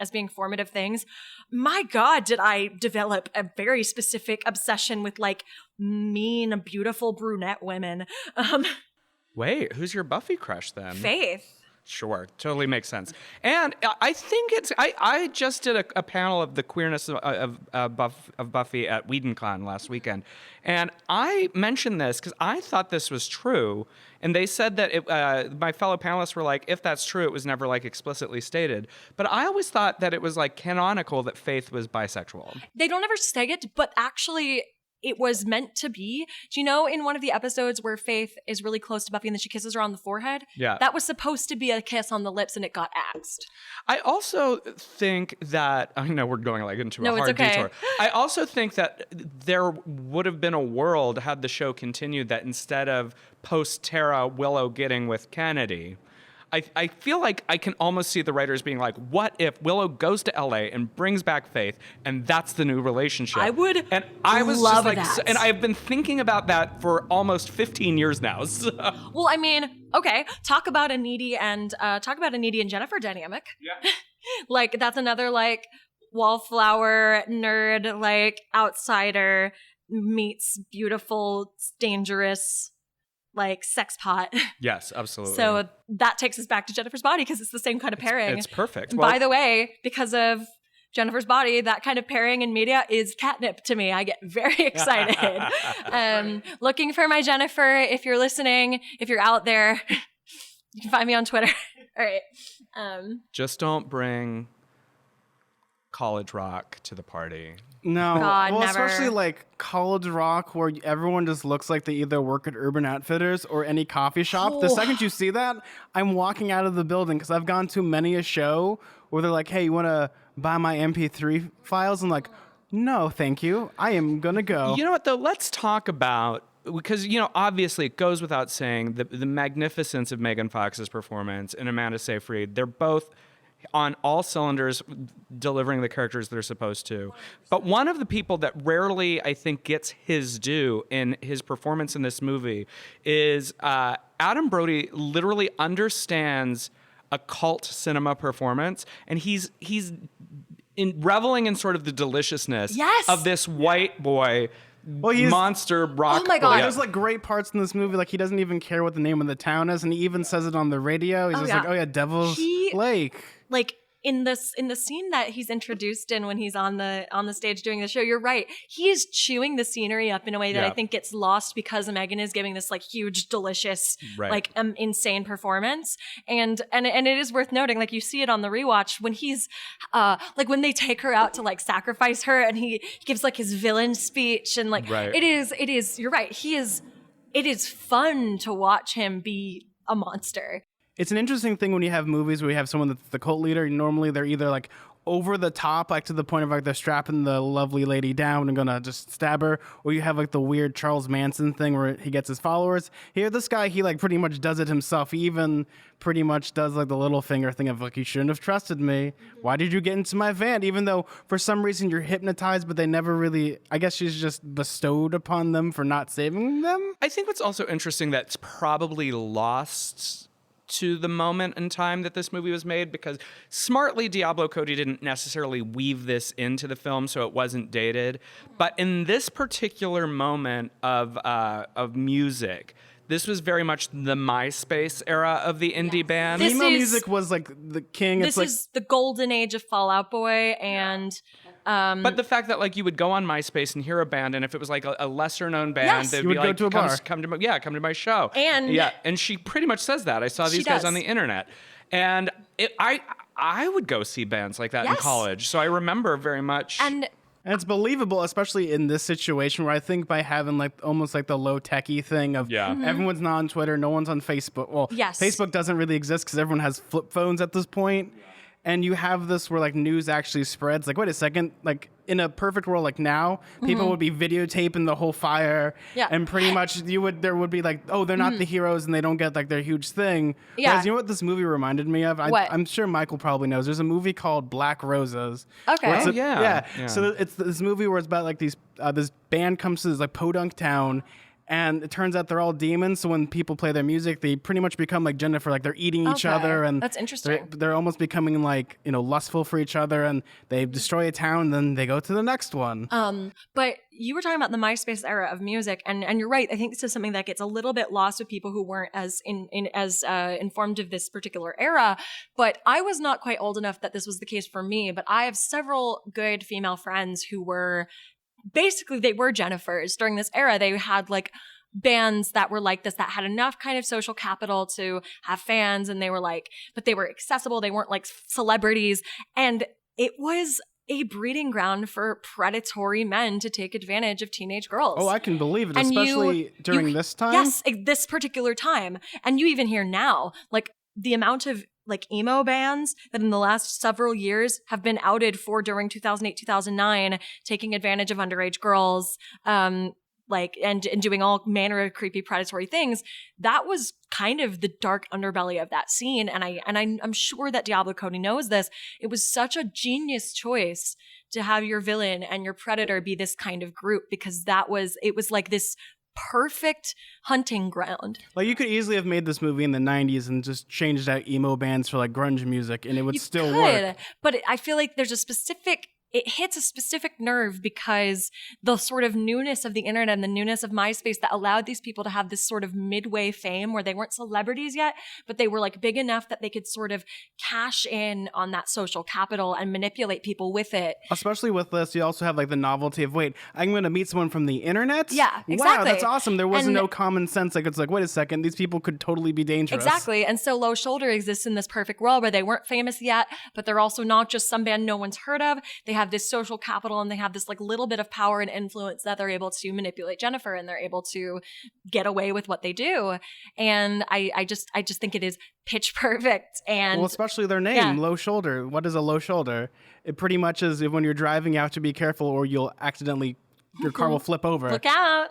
as being formative things, my God, did I develop a very specific obsession with like mean, beautiful brunette women. Wait, who's your Buffy crush then? Faith. Sure, totally makes sense. And I think I just did a panel of the queerness of Buffy at WhedonCon last weekend. And I mentioned this because I thought this was true. And they said that my fellow panelists were like, if that's true, it was never like explicitly stated. But I always thought that it was like canonical that Faith was bisexual. They don't ever say it, but actually it was meant to be. Do you know in one of the episodes where Faith is really close to Buffy and then she kisses her on the forehead? Yeah. That was supposed to be a kiss on the lips and it got axed. I also think that, I know we're going like into a hard it's okay. detour. I also think that there would have been a world had the show continued that instead of post-Tara Willow getting with Kennedy, I feel like I can almost see the writers being like, what if Willow goes to LA and brings back Faith and that's the new relationship? I would and I was love just like, that. and I've been thinking about that for almost 15 years now. So. Well, I mean, okay, talk about a needy and Jennifer dynamic. Yeah. Like that's another like wallflower nerd, like outsider meets beautiful, dangerous, like sex pot. Yes, absolutely. So that takes us back to Jennifer's Body because it's the same kind of pairing. It's perfect. And Well, by the way, because of Jennifer's Body, that kind of pairing in media is catnip to me. I get very excited. Looking for my Jennifer. If you're listening, if you're out there, you can find me on Twitter. All right. just don't bring college rock to the party. No, God, well, never. especially like college rock, where everyone just looks like they either work at Urban Outfitters or any coffee shop. The second you see that, I'm walking out of the building because I've gone to many a show where they're like, "Hey, you want to buy my MP3 files?" I'm like, "No, thank you. I am gonna go." You know what, though? Let's talk about, because, you know, obviously it goes without saying, the magnificence of Megan Fox's performance and Amanda Seyfried. They're both on all cylinders delivering the characters they're supposed to. But one of the people that rarely, I think, gets his due in his performance in this movie is Adam Brody literally understands a cult cinema performance, and he's reveling in sort of the deliciousness Yes! of this white boy monster rock. Oh my God. There's like great parts in this movie. Like he doesn't even care what the name of the town is, and he even says it on the radio. He's just like, "Oh yeah, Devil's Lake." Like in the scene that he's introduced in when he's on the stage doing the show, you're right. He is chewing the scenery up in a way that I think gets lost because Megan is giving this like huge, delicious, like insane performance. And it is worth noting, like you see it on the rewatch when he's like when they take her out to like sacrifice her, and he gives like his villain speech, and like it is. You're right. It is fun to watch him be a monster. It's an interesting thing when you have movies where you have someone that's the cult leader. Normally, they're either like over the top, like to the point of like they're strapping the lovely lady down and gonna just stab her, or you have like the weird Charles Manson thing where he gets his followers. Here, this guy, he like pretty much does it himself. He even pretty much does like the little finger thing of like, you shouldn't have trusted me. Why did you get into my van? Even though for some reason you're hypnotized, but they never really, I guess she's just bestowed upon them for not saving them. I think what's also interesting that's probably lost to the moment in time that this movie was made, because smartly Diablo Cody didn't necessarily weave this into the film, so it wasn't dated. But in this particular moment of music, this was very much the MySpace era of the indie band. Emo music was like the king. This is the golden age of Fall Out Boy, and but the fact that like you would go on MySpace and hear a band, and if it was like a lesser known band, they'd you be would like, go to a bar. come to my show. And and she pretty much says that. I saw these guys on the internet, and I would go see bands like that in college. So I remember very much. And it's believable, especially in this situation where I think by having like almost like the low techie thing of everyone's not on Twitter, no one's on Facebook. Well, Facebook doesn't really exist because everyone has flip phones at this point. and you have this where like news actually spreads. Like, wait a second, like in a perfect world, like now, people would be videotaping the whole fire, Yeah. and pretty much there would be like, oh, they're not the heroes, and they don't get like their huge thing. Yeah. Whereas, you know what this movie reminded me of? What? I'm sure Michael probably knows. There's a movie called Black Roses. Okay. where it's Oh, yeah. Yeah. So it's this movie where it's about like this band comes to this like podunk town, and it turns out they're all demons. So when people play their music, they pretty much become like Jennifer, like they're eating each Okay. other, and That's interesting. They're almost becoming like, you know, lustful for each other, and they destroy a town, and then they go to the next one. But you were talking about the MySpace era of music, and you're right. I think this is something that gets a little bit lost with people who weren't as informed of this particular era. But I was not quite old enough that this was the case for me. But I have several good female friends who were basically, they were Jennifers during this era. They had like bands that were like this, that had enough kind of social capital to have fans, and they were like, but they were accessible. They weren't like celebrities, and it was a breeding ground for predatory men to take advantage of teenage girls. Oh, I can believe it, And especially during this time. Yes, this particular time. And you even hear now, like the amount of like emo bands that in the last several years have been outed for during 2008, 2009, taking advantage of underage girls, like, and doing all manner of creepy predatory things. That was kind of the dark underbelly of that scene. And I'm sure that Diablo Cody knows this. It was such a genius choice to have your villain and your predator be this kind of group, because it was like this perfect hunting ground. Like, you could easily have made this movie in the 90s and just changed out emo bands for like grunge music, and it would still work. But I feel like there's it hits a specific nerve, because the sort of newness of the internet and the newness of MySpace that allowed these people to have this sort of midway fame where they weren't celebrities yet, but they were like big enough that they could sort of cash in on that social capital and manipulate people with it. Especially with this, you also have like the novelty of, wait, I'm going to meet someone from the internet? Yeah, exactly. Wow, that's awesome. There wasn't And- no common sense. Like, it's like, wait a second, these people could totally be dangerous. Exactly. And so Low Shoulder exists in this perfect world where they weren't famous yet, but they're also not just some band no one's heard of. They have this social capital, and they have this like little bit of power and influence that they're able to manipulate Jennifer, and they're able to get away with what they do. And I just think it is pitch perfect. And Well, especially their name, Yeah. Low Shoulder. What is a low shoulder? It pretty much is when you're driving, you have to be careful, or you'll accidentally, your car will flip over. look out.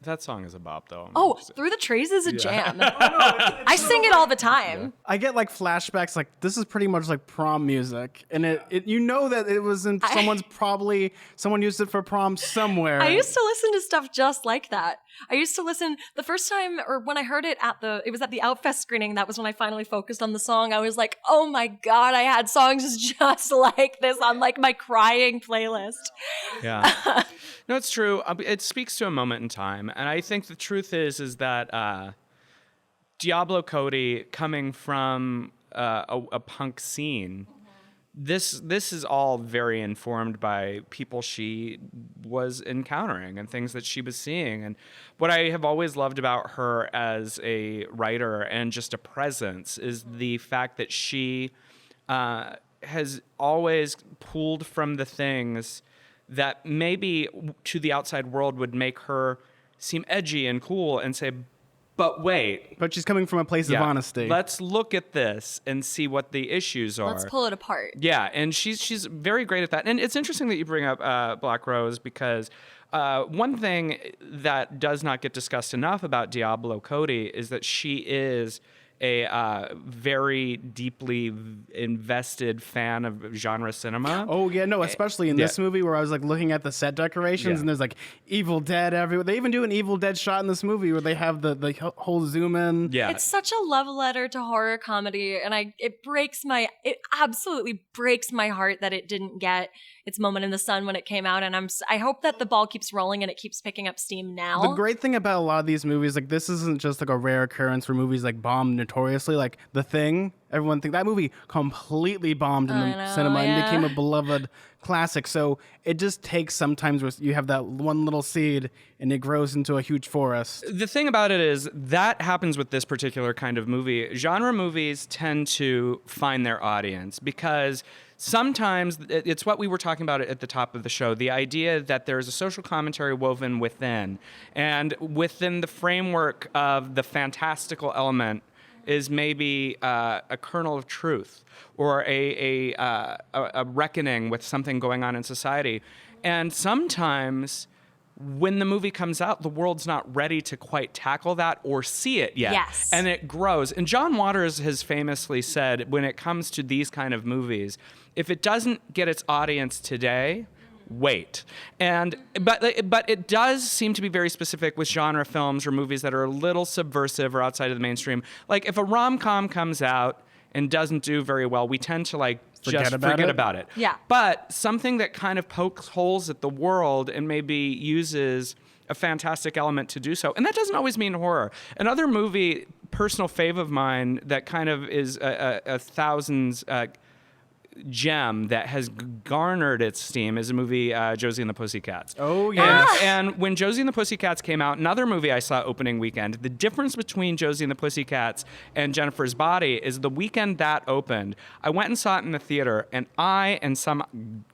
That song is a bop, though. Oh, Through the Trees is a jam. I sing it all the time. I get like flashbacks, like this is pretty much like prom music, and it you know that it was in someone used it for prom somewhere. I used to listen to stuff just like that. I used to listen the first time, or when I heard it it was at the Outfest screening. That was when I finally focused on the song. I was like, oh my God, I had songs just like this on like my crying playlist. Yeah. No, it's true. It speaks to a moment in time. And I think the truth is that Diablo Cody, coming from a punk scene, this is all very informed by people she was encountering and things that she was seeing. And what I have always loved about her as a writer and just a presence is the fact that she has always pulled from the things that maybe to the outside world would make her seem edgy and cool and say, but wait. But she's coming from a place of honesty. Let's look at this and see what the issues are. Let's pull it apart. Yeah, and she's very great at that. And it's interesting that you bring up Black Rose, because one thing that does not get discussed enough about Diablo Cody is that she is a very deeply invested fan of genre cinema. Oh yeah, no, especially in this movie where I was like looking at the set decorations and there's like Evil Dead everywhere. They even do an Evil Dead shot in this movie where they have the whole zoom in. Yeah, It's such a love letter to horror comedy, and it absolutely breaks my heart that it didn't get its moment in the sun when it came out, and I hope that the ball keeps rolling and it keeps picking up steam now. The great thing about a lot of these movies, like this isn't just like a rare occurrence where movies like bomb notoriously. Like The Thing, everyone think that movie completely bombed in the cinema and became a beloved classic. So it just takes sometimes where you have that one little seed and it grows into a huge forest. The thing about it is that happens with this particular kind of movie. Genre movies tend to find their audience because sometimes it's what we were talking about at the top of the show, the idea that there's a social commentary woven within, and within the framework of the fantastical element is maybe a kernel of truth or a reckoning with something going on in society. And sometimes when the movie comes out, the world's not ready to quite tackle that or see it yet. Yes. And it grows. And John Waters has famously said, when it comes to these kind of movies, if it doesn't get its audience today, wait. But it does seem to be very specific with genre films or movies that are a little subversive or outside of the mainstream. Like if a rom-com comes out and doesn't do very well, we tend to just forget about it. Yeah. But something that kind of pokes holes at the world and maybe uses a fantastic element to do so. And that doesn't always mean horror. Another movie, personal fave of mine, that kind of is a thousands gem that has garnered its steam is a movie, Josie and the Pussycats. Oh, yes. And when Josie and the Pussycats came out, another movie I saw opening weekend, the difference between Josie and the Pussycats and Jennifer's Body is the weekend that opened, I went and saw it in the theater, and I and some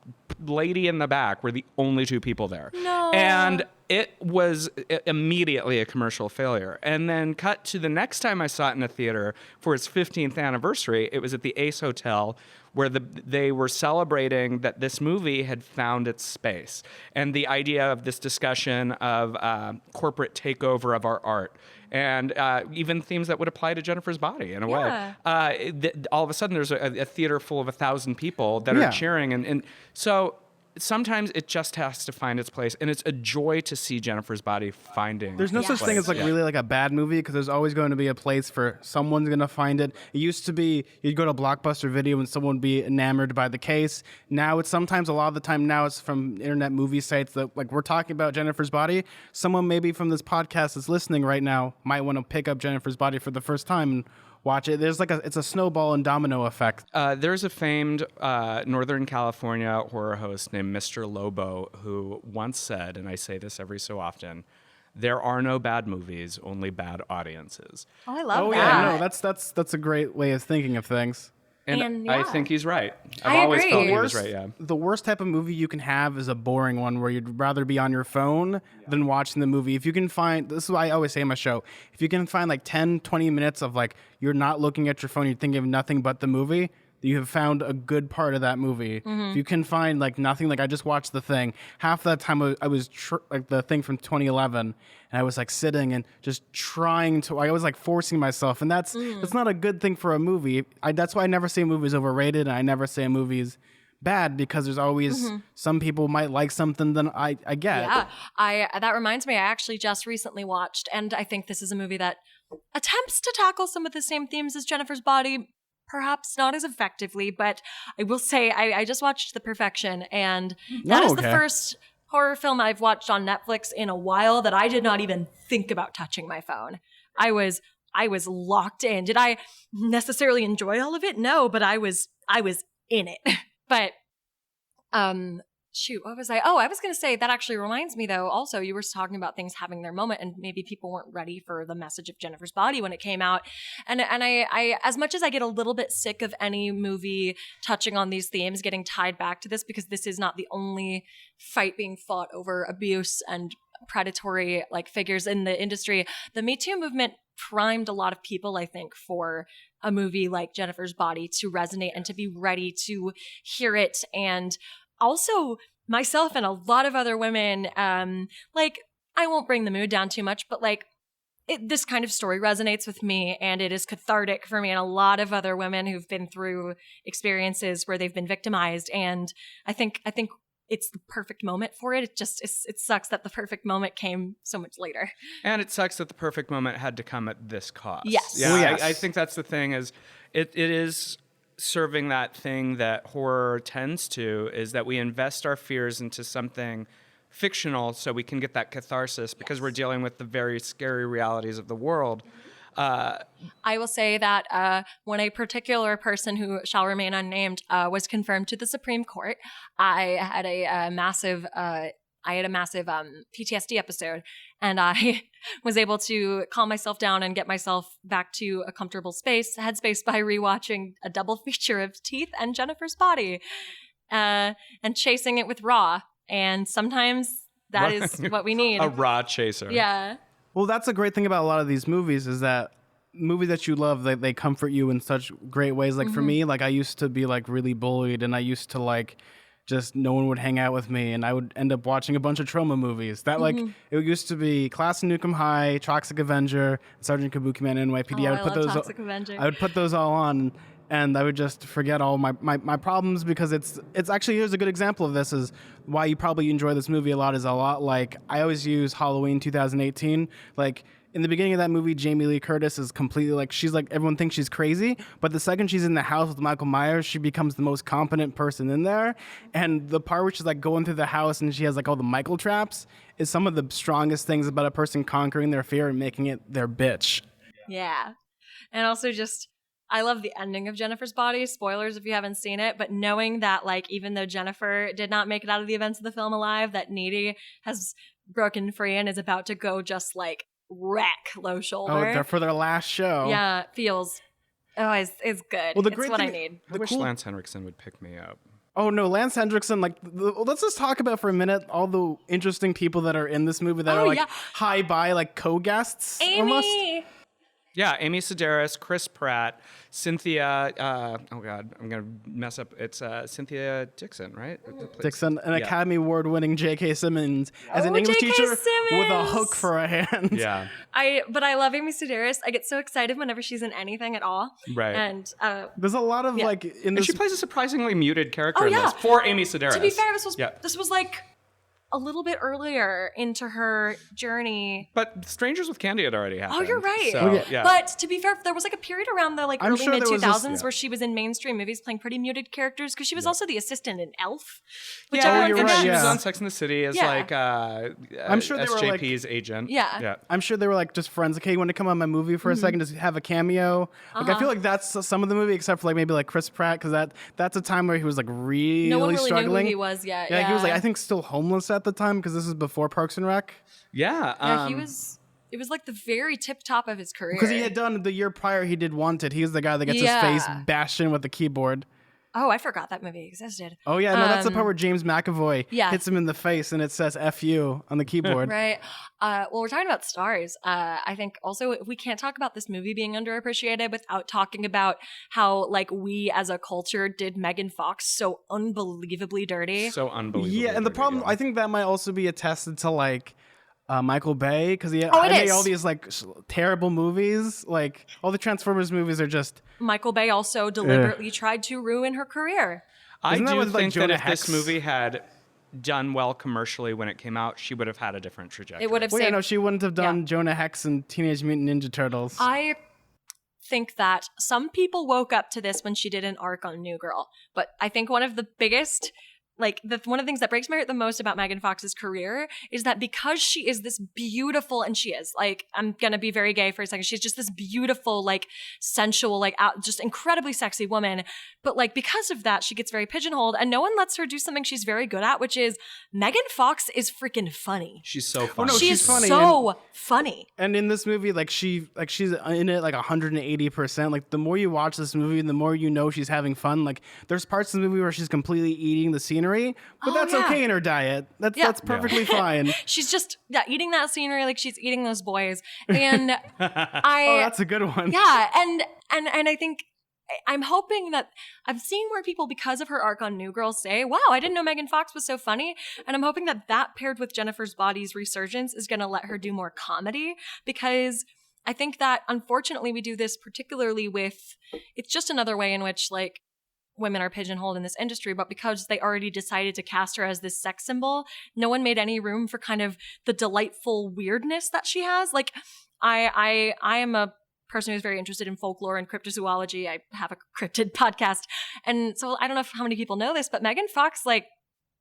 lady in the back were the only two people there. No. And it was immediately a commercial failure. And then cut to the next time I saw it in a theater for its 15th anniversary, it was at the Ace Hotel, where they were celebrating that this movie had found its space. And the idea of this discussion of corporate takeover of our art. And even themes that would apply to Jennifer's Body in a way. All of a sudden, there's a theater full of 1,000 people that are cheering. And so sometimes it just has to find its place. And it's a joy to see Jennifer's Body finding There's no Yes. such thing as really like a bad movie, because there's always going to be a place for someone's going to find it. It used to be you'd go to Blockbuster Video and someone would be enamored by the case. Now it's sometimes, a lot of the time now, it's from internet movie sites that, like, we're talking about Jennifer's Body. Someone maybe from this podcast that's listening right now might want to pick up Jennifer's Body for the first time and watch it. There's it's a snowball and domino effect. There's a famed Northern California horror host named Mr. Lobo who once said, and I say this every so often, there are no bad movies, only bad audiences. Oh, I love Oh that. yeah, no, that's a great way of thinking of things. And yeah. I think he's right. I've I always agree. felt he was right, yeah. The worst type of movie you can have is a boring one where you'd rather be on your phone than watching the movie. If you can find, this is what I always say in my show, if you can find like 10, 20 minutes of you're not looking at your phone, you're thinking of nothing but the movie, you have found a good part of that movie. If you can find nothing, I just watched The Thing. Half that time I was The Thing from 2011, and I was sitting and just trying to. I was forcing myself, and that's not a good thing for a movie. That's why I never say a movie is overrated, and I never say a movie is bad, because there's always some people might like something than I get. Yeah, that reminds me, I actually just recently watched, and I think this is a movie that attempts to tackle some of the same themes as Jennifer's Body. Perhaps not as effectively, but I will say I just watched The Perfection, and that is the first horror film I've watched on Netflix in a while that I did not even think about touching my phone. I was locked in. Did I necessarily enjoy all of it? No, but I was in it. But shoot, what was I? Oh, I was going to say, that actually reminds me, though, also, you were talking about things having their moment, and maybe people weren't ready for the message of Jennifer's Body when it came out. And I as much as I get a little bit sick of any movie touching on these themes, getting tied back to this, because this is not the only fight being fought over abuse and predatory figures in the industry. The Me Too movement primed a lot of people, I think, for a movie like Jennifer's Body to resonate and to be ready to hear it. And also, myself and a lot of other women, I won't bring the mood down too much, but this kind of story resonates with me, and it is cathartic for me and a lot of other women who've been through experiences where they've been victimized. And I think it's the perfect moment for it. It sucks that the perfect moment came so much later. And it sucks that the perfect moment had to come at this cost. Yes. Yeah, Oh, yes. I think that's the thing, is it is serving that thing that horror tends to, is that we invest our fears into something fictional so we can get that catharsis, because we're dealing with the very scary realities of the world. I will say that when a particular person who shall remain unnamed was confirmed to the Supreme Court, I had a massive PTSD episode, and I was able to calm myself down and get myself back to a comfortable headspace by rewatching a double feature of Teeth and Jennifer's Body, and chasing it with Raw. And sometimes that is what we need. A raw chaser. Yeah. Well, that's a great thing about a lot of these movies, is that movies that you love, they comfort you in such great ways. Like for me, like I used to be like really bullied, and I used to like just no one would hang out with me, and I would end up watching a bunch of trauma movies. That like it used to be Class of Nukem High, Toxic Avenger, Sergeant Kabuki Man, NYPD. I love Toxic Avenger. I would put those all on, and I would just forget all my problems, because it's actually, here's a good example of this, is why you probably enjoy this movie a lot, is a lot like, I always use Halloween 2018. Like, in the beginning of that movie, Jamie Lee Curtis is completely like, she's like, everyone thinks she's crazy, but the second she's in the house with Michael Myers, she becomes the most competent person in there. And the part where she's like going through the house and she has like all the Michael traps is some of the strongest things about a person conquering their fear and making it their bitch. Yeah. And also just, I love the ending of Jennifer's Body. Spoilers if you haven't seen it, but knowing that like, even though Jennifer did not make it out of the events of the film alive, that Needy has broken free and is about to go just like wreck Low Shoulder. Oh, for their last show. Yeah, feels. Oh, it's good. Well, it's what I need. I wish Lance Henriksen would pick me up. Oh no, Lance Hendrickson, like, let's just talk about for a minute all the interesting people that are in this movie that are like high by, like co-guests. Amy! Almost. Yeah, Amy Sedaris, Chris Pratt, Cynthia, oh God, I'm going to mess up. It's Cynthia Dixon, right? Dixon, an Academy Award-winning J.K. Simmons as an English teacher with a hook for a hand. Yeah. But I love Amy Sedaris. I get so excited whenever she's in anything at all. Right. And there's a lot of like in and this. she plays a surprisingly muted character in this for Amy Sedaris. To be fair, this was like a little bit earlier into her journey. But Strangers with Candy had already happened. Oh, you're right. So, yeah. But to be fair, there was like a period around the like early mid 2000s where she was in mainstream movies playing pretty muted characters, because she was also the assistant in Elf. Which and right, she was on Sex and the City as like I'm sure they were SJP's agent. Yeah. I'm sure they were like just friends. Okay, you want to come on my movie for a second, just have a cameo. Like I feel like that's some of the movie, except for like maybe like Chris Pratt, because that's a time where he was like really no one really struggling. knew who he was yet. Yeah, he was like I think still homeless at the time, because this is before Parks and Rec. Yeah. He was. It was like the very tip top of his career. Because he had done the year prior, he did Wanted. He was the guy that gets his face bashed in with the keyboard. Oh, I forgot that movie existed. Oh yeah, no, that's the part where James McAvoy hits him in the face and it says "F you" on the keyboard. Right. Well, we're talking about stars. I think also we can't talk about this movie being underappreciated without talking about how like we as a culture did Megan Fox so unbelievably dirty. So unbelievable. Yeah, and the problem, I think that might also be attested to like Michael Bay, because he made all these like terrible movies. Like all the Transformers movies are just. Michael Bay also deliberately tried to ruin her career. I do with, like, think that Jonah if Hex? this movie had done well commercially when it came out, she would have had a different trajectory. It would have Well, saved. no, she wouldn't have done Jonah Hex and Teenage Mutant Ninja Turtles. I think that some people woke up to this when she did an arc on New Girl, but I think one of the biggest. One of the things that breaks my heart the most about Megan Fox's career is that because she is this beautiful, and she is, like, I'm gonna be very gay for a second, she's just this beautiful, like, sensual, like, just incredibly sexy woman, but, like, because of that, she gets very pigeonholed, and no one lets her do something she's very good at, which is, Megan Fox is freaking funny. She's so funny. no, She's funny, so funny. And in this movie, she's in it like 180%. Like the more you watch this movie, the more you know she's having fun. Like there's parts of the movie where she's completely eating the scenery, but that's okay in her diet. That's perfectly fine. She's just eating that scenery like she's eating those boys. And that's a good one. Yeah, and I think I'm hoping that I've seen more people, because of her arc on New Girl, say, wow, I didn't know Megan Fox was so funny. And I'm hoping that paired with Jennifer's Body's resurgence is going to let her do more comedy, because I think that unfortunately we do this particularly with, it's just another way in which like women are pigeonholed in this industry, but because they already decided to cast her as this sex symbol, no one made any room for kind of the delightful weirdness that she has. Like I am a person who's very interested in folklore and cryptozoology. I have a cryptid podcast. And so I don't know how many people know this, but Megan Fox like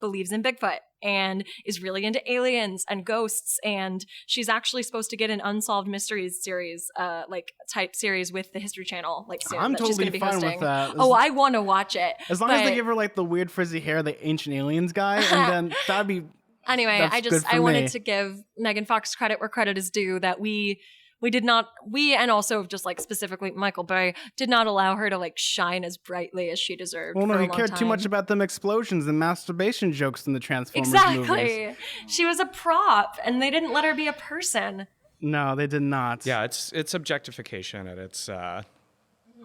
believes in Bigfoot and is really into aliens and ghosts. And she's actually supposed to get an Unsolved Mysteries series, like type series with the History Channel, like soon. I'm that she's totally gonna be fine hosting. with that. I want to watch it. As long as they give her like the weird frizzy hair, the Ancient Aliens guy, and then that'd be. Anyway, I wanted to give Megan Fox credit where credit is due, that we and also just like specifically Michael Bay did not allow her to like shine as brightly as she deserved. Well, no, for a he long cared time. too much about them explosions and masturbation jokes in the Transformers Exactly. movies. She was a prop, and they didn't let her be a person. No, they did not. Yeah, it's objectification at its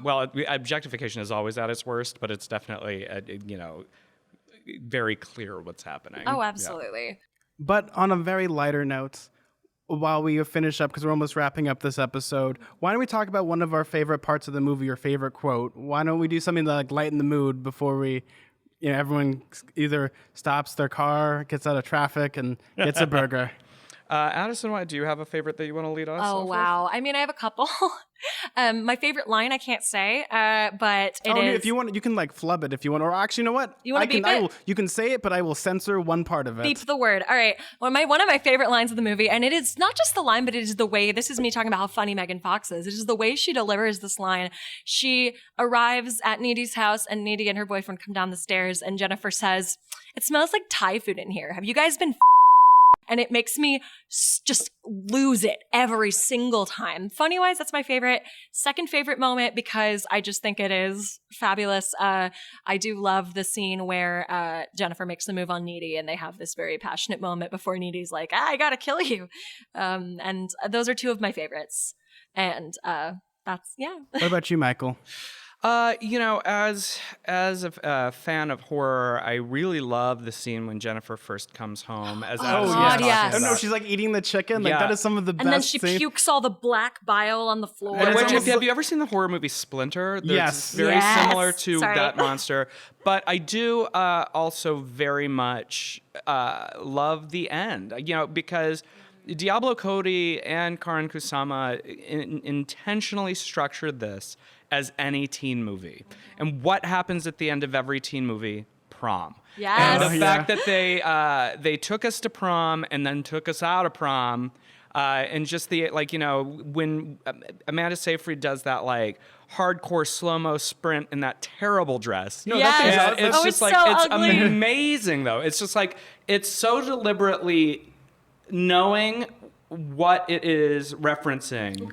well, objectification is always at its worst, but it's definitely very clear what's happening. Oh, Yeah. absolutely. But on a very lighter note, while we finish up, because we're almost wrapping up this episode, why don't we talk about one of our favorite parts of the movie, your favorite quote? Why don't we do something to like lighten the mood before we, everyone either stops their car, gets out of traffic, and gets a burger. Addison, do you have a favorite that you want to lead us off Oh, with? wow. I mean, I have a couple. My favorite line I can't say, but it is... If you want, you can like flub it if you want. Or actually, you know what? You want to beep it? You can say it, but I will censor one part of it. Beep the word. All right. One of my favorite lines of the movie, and it is not just the line, but it is the way, this is me talking about how funny Megan Fox is. It is the way she delivers this line. She arrives at Needy's house, and Needy and her boyfriend come down the stairs, and Jennifer says, "It smells like Thai food in here. Have you guys been And it makes me just lose it every single time. Funny-wise, that's my favorite. Second favorite moment, because I just think it is fabulous. I do love the scene where Jennifer makes the move on Needy, and they have this very passionate moment before Needy's like, I gotta kill you. And those are two of my favorites. And that's, yeah. What about you, Michael? As a fan of horror, I really love the scene when Jennifer first comes home. As Addison was talking yes. Oh no, about. she's like eating the chicken. Like Yeah. that is some of the best. And then she scenes. pukes all the black bile on the floor. And it's Which, almost have you ever seen the horror movie Splinter? Yes. It's very Yes. similar to Sorry. that monster. But I do also very much love the end, because Diablo Cody and Karan Kusama intentionally structured this as any teen movie. And what happens at the end of every teen movie? Prom. Yes. And Oh, the fact that they took us to prom and then took us out of prom, and just the when Amanda Seyfried does that hardcore slow-mo sprint in that terrible dress. No, Yes. that's It's Oh, just it's like so it's ugly. amazing though. It's just like it's so deliberately knowing what it is referencing,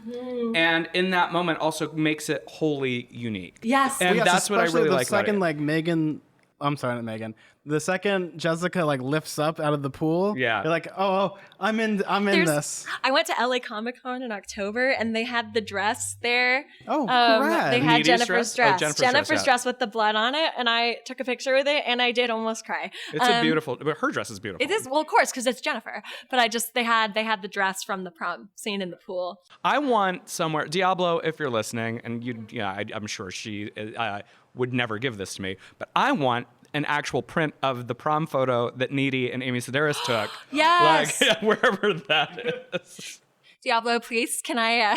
and in that moment also makes it wholly unique. Yes. And Yes, that's what I especially really the like about second, it. like Megan. I'm sorry, not Megan. The second Jessica lifts up out of the pool. Yeah. You're like, oh, I'm in this. I went to LA Comic Con in October, and they had the dress there. Oh, rad. They had Needy's Jennifer's dress? Oh, dress. Jennifer's dress, yeah. with the blood on it, and I took a picture with it, and I did almost cry. It's a beautiful. But her dress is beautiful. It is, well, of course, because it's Jennifer. But they had the dress from the prom scene in the pool. I want somewhere, Diablo, if you're listening, and I'm sure she would never give this to me, but I want an actual print of the prom photo that Needy and Amy Sedaris took. Yes. Wherever that is. Diablo, please, can I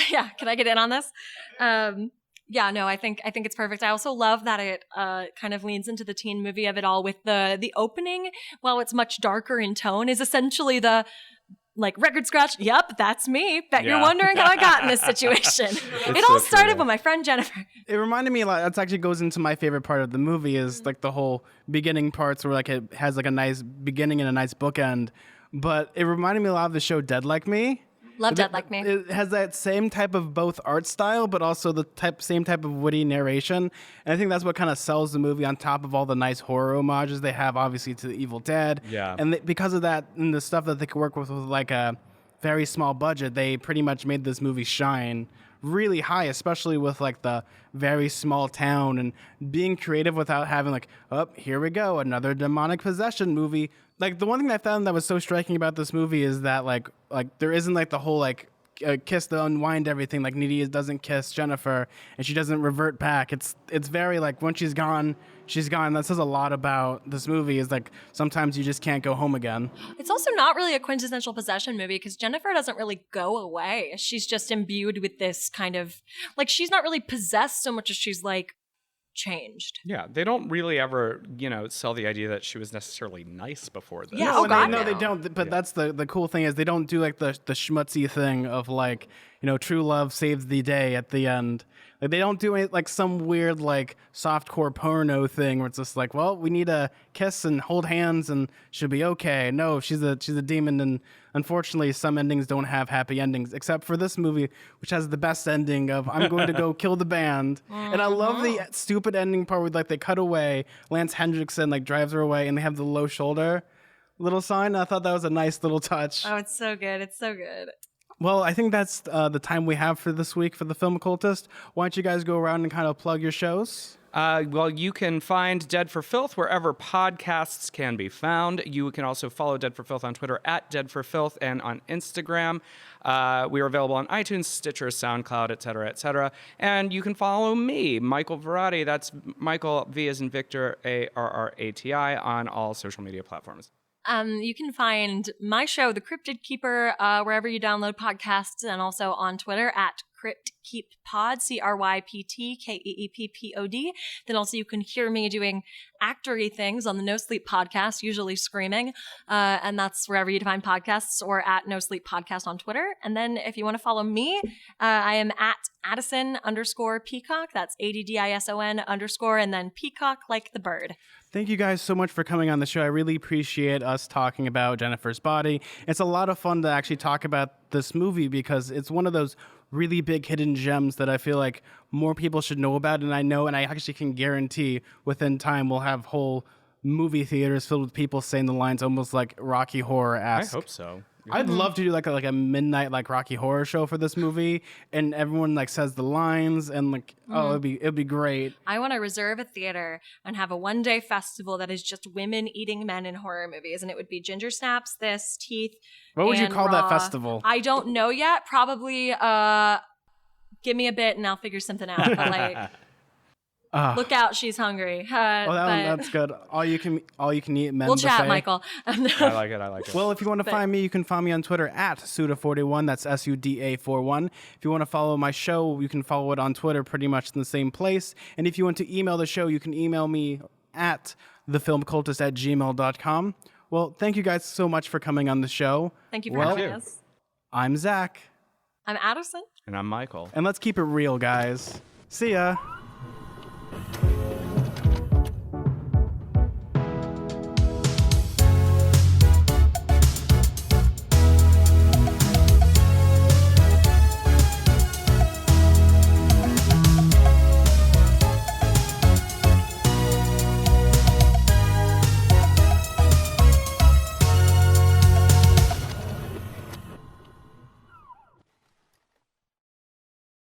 get in on this? I think it's perfect. I also love that it kind of leans into the teen movie of it all with the opening, while it's much darker in tone, is essentially the record scratch. Yep, that's me. Bet you're Yeah. wondering how I got in this situation. It all so started true. with my friend Jennifer. It reminded me a lot. That actually goes into my favorite part of the movie is the whole beginning parts where it has a nice beginning and a nice bookend. But it reminded me a lot of the show Dead Like Me. Love Dead Like Me. It has that same type of both art style, but also the same type of witty narration. And I think that's what kind of sells the movie on top of all the nice horror homages they have, obviously, to the Evil Dead. Yeah. And because of that and the stuff that they could work with a very small budget, they pretty much made this movie shine really high, especially with the very small town and being creative without having here we go, another demonic possession movie. The one thing I found that was so striking about this movie is that there isn't the whole kiss to unwind everything. Needy doesn't kiss Jennifer and she doesn't revert back. It's very once she's gone, she's gone. That says a lot about this movie is sometimes you just can't go home again. It's also not really a quintessential possession movie because Jennifer doesn't really go away. She's just imbued with this kind of she's not really possessed so much as she's changed. Yeah, they don't really ever, sell the idea that she was necessarily nice before this. Yeah, No, oh God, no, no. they don't. But that's the cool thing is they don't do the schmutzy thing of true love saves the day at the end. They don't do any some weird softcore porno thing where it's just well, we need to kiss and hold hands and she'll be okay. No, she's a demon, and unfortunately some endings don't have happy endings except for this movie, which has the best ending of I'm going to go kill the band. And I love the stupid ending part where they cut away, Lance Hendrickson drives her away and they have the low shoulder little sign. I thought that was a nice little touch. Oh, it's so good. It's so good. Well, I think that's the time we have for this week for the Film Occultist. Why don't you guys go around and kind of plug your shows? Well, you can find Dead for Filth wherever podcasts can be found. You can also follow Dead for Filth on Twitter at Dead for Filth and on Instagram. We are available on iTunes, Stitcher, SoundCloud, et cetera, et cetera. And you can follow me, Michael Varrati. That's Michael, V as in Victor, Arrati, on all social media platforms. You can find my show, The Cryptid Keeper, wherever you download podcasts, and also on Twitter at CryptKeepPod, CryptKeeppod. Then also you can hear me doing actory things on the No Sleep podcast, usually screaming, and that's wherever you find podcasts, or at No Sleep Podcast on Twitter. And then if you want to follow me, I am at Addison_Peacock. That's ADDISON_ and then Peacock like the bird. Thank you guys so much for coming on the show. I really appreciate us talking about Jennifer's Body. It's a lot of fun to actually talk about this movie because it's one of those really big hidden gems that I feel like more people should know about. And I know, and I actually can guarantee within time we'll have whole movie theaters filled with people saying the lines almost like Rocky Horror-esque. I hope so. I'd love to do like a midnight like Rocky Horror show for this movie, and everyone like says the lines, and like it'd be great. I want to reserve a theater and have a one-day festival that is just women eating men in horror movies, and it would be Ginger Snaps, this, Teeth. What would you and call Raw. that festival? I don't know yet. Probably give me a bit and I'll figure something out. But like, look out, she's hungry. That's good. All you can eat men. We'll chat, buffet. Michael. I like it. Well, if you want to find me, you can find me on Twitter at Suda41. That's SUDA41. If you want to follow my show, you can follow it on Twitter, pretty much in the same place. And if you want to email the show, you can email me at thefilmcultist@gmail.com. Well, thank you guys so much for coming on the show. Thank you for having us. I'm Zach. I'm Addison. And I'm Michael. And let's keep it real, guys. See ya.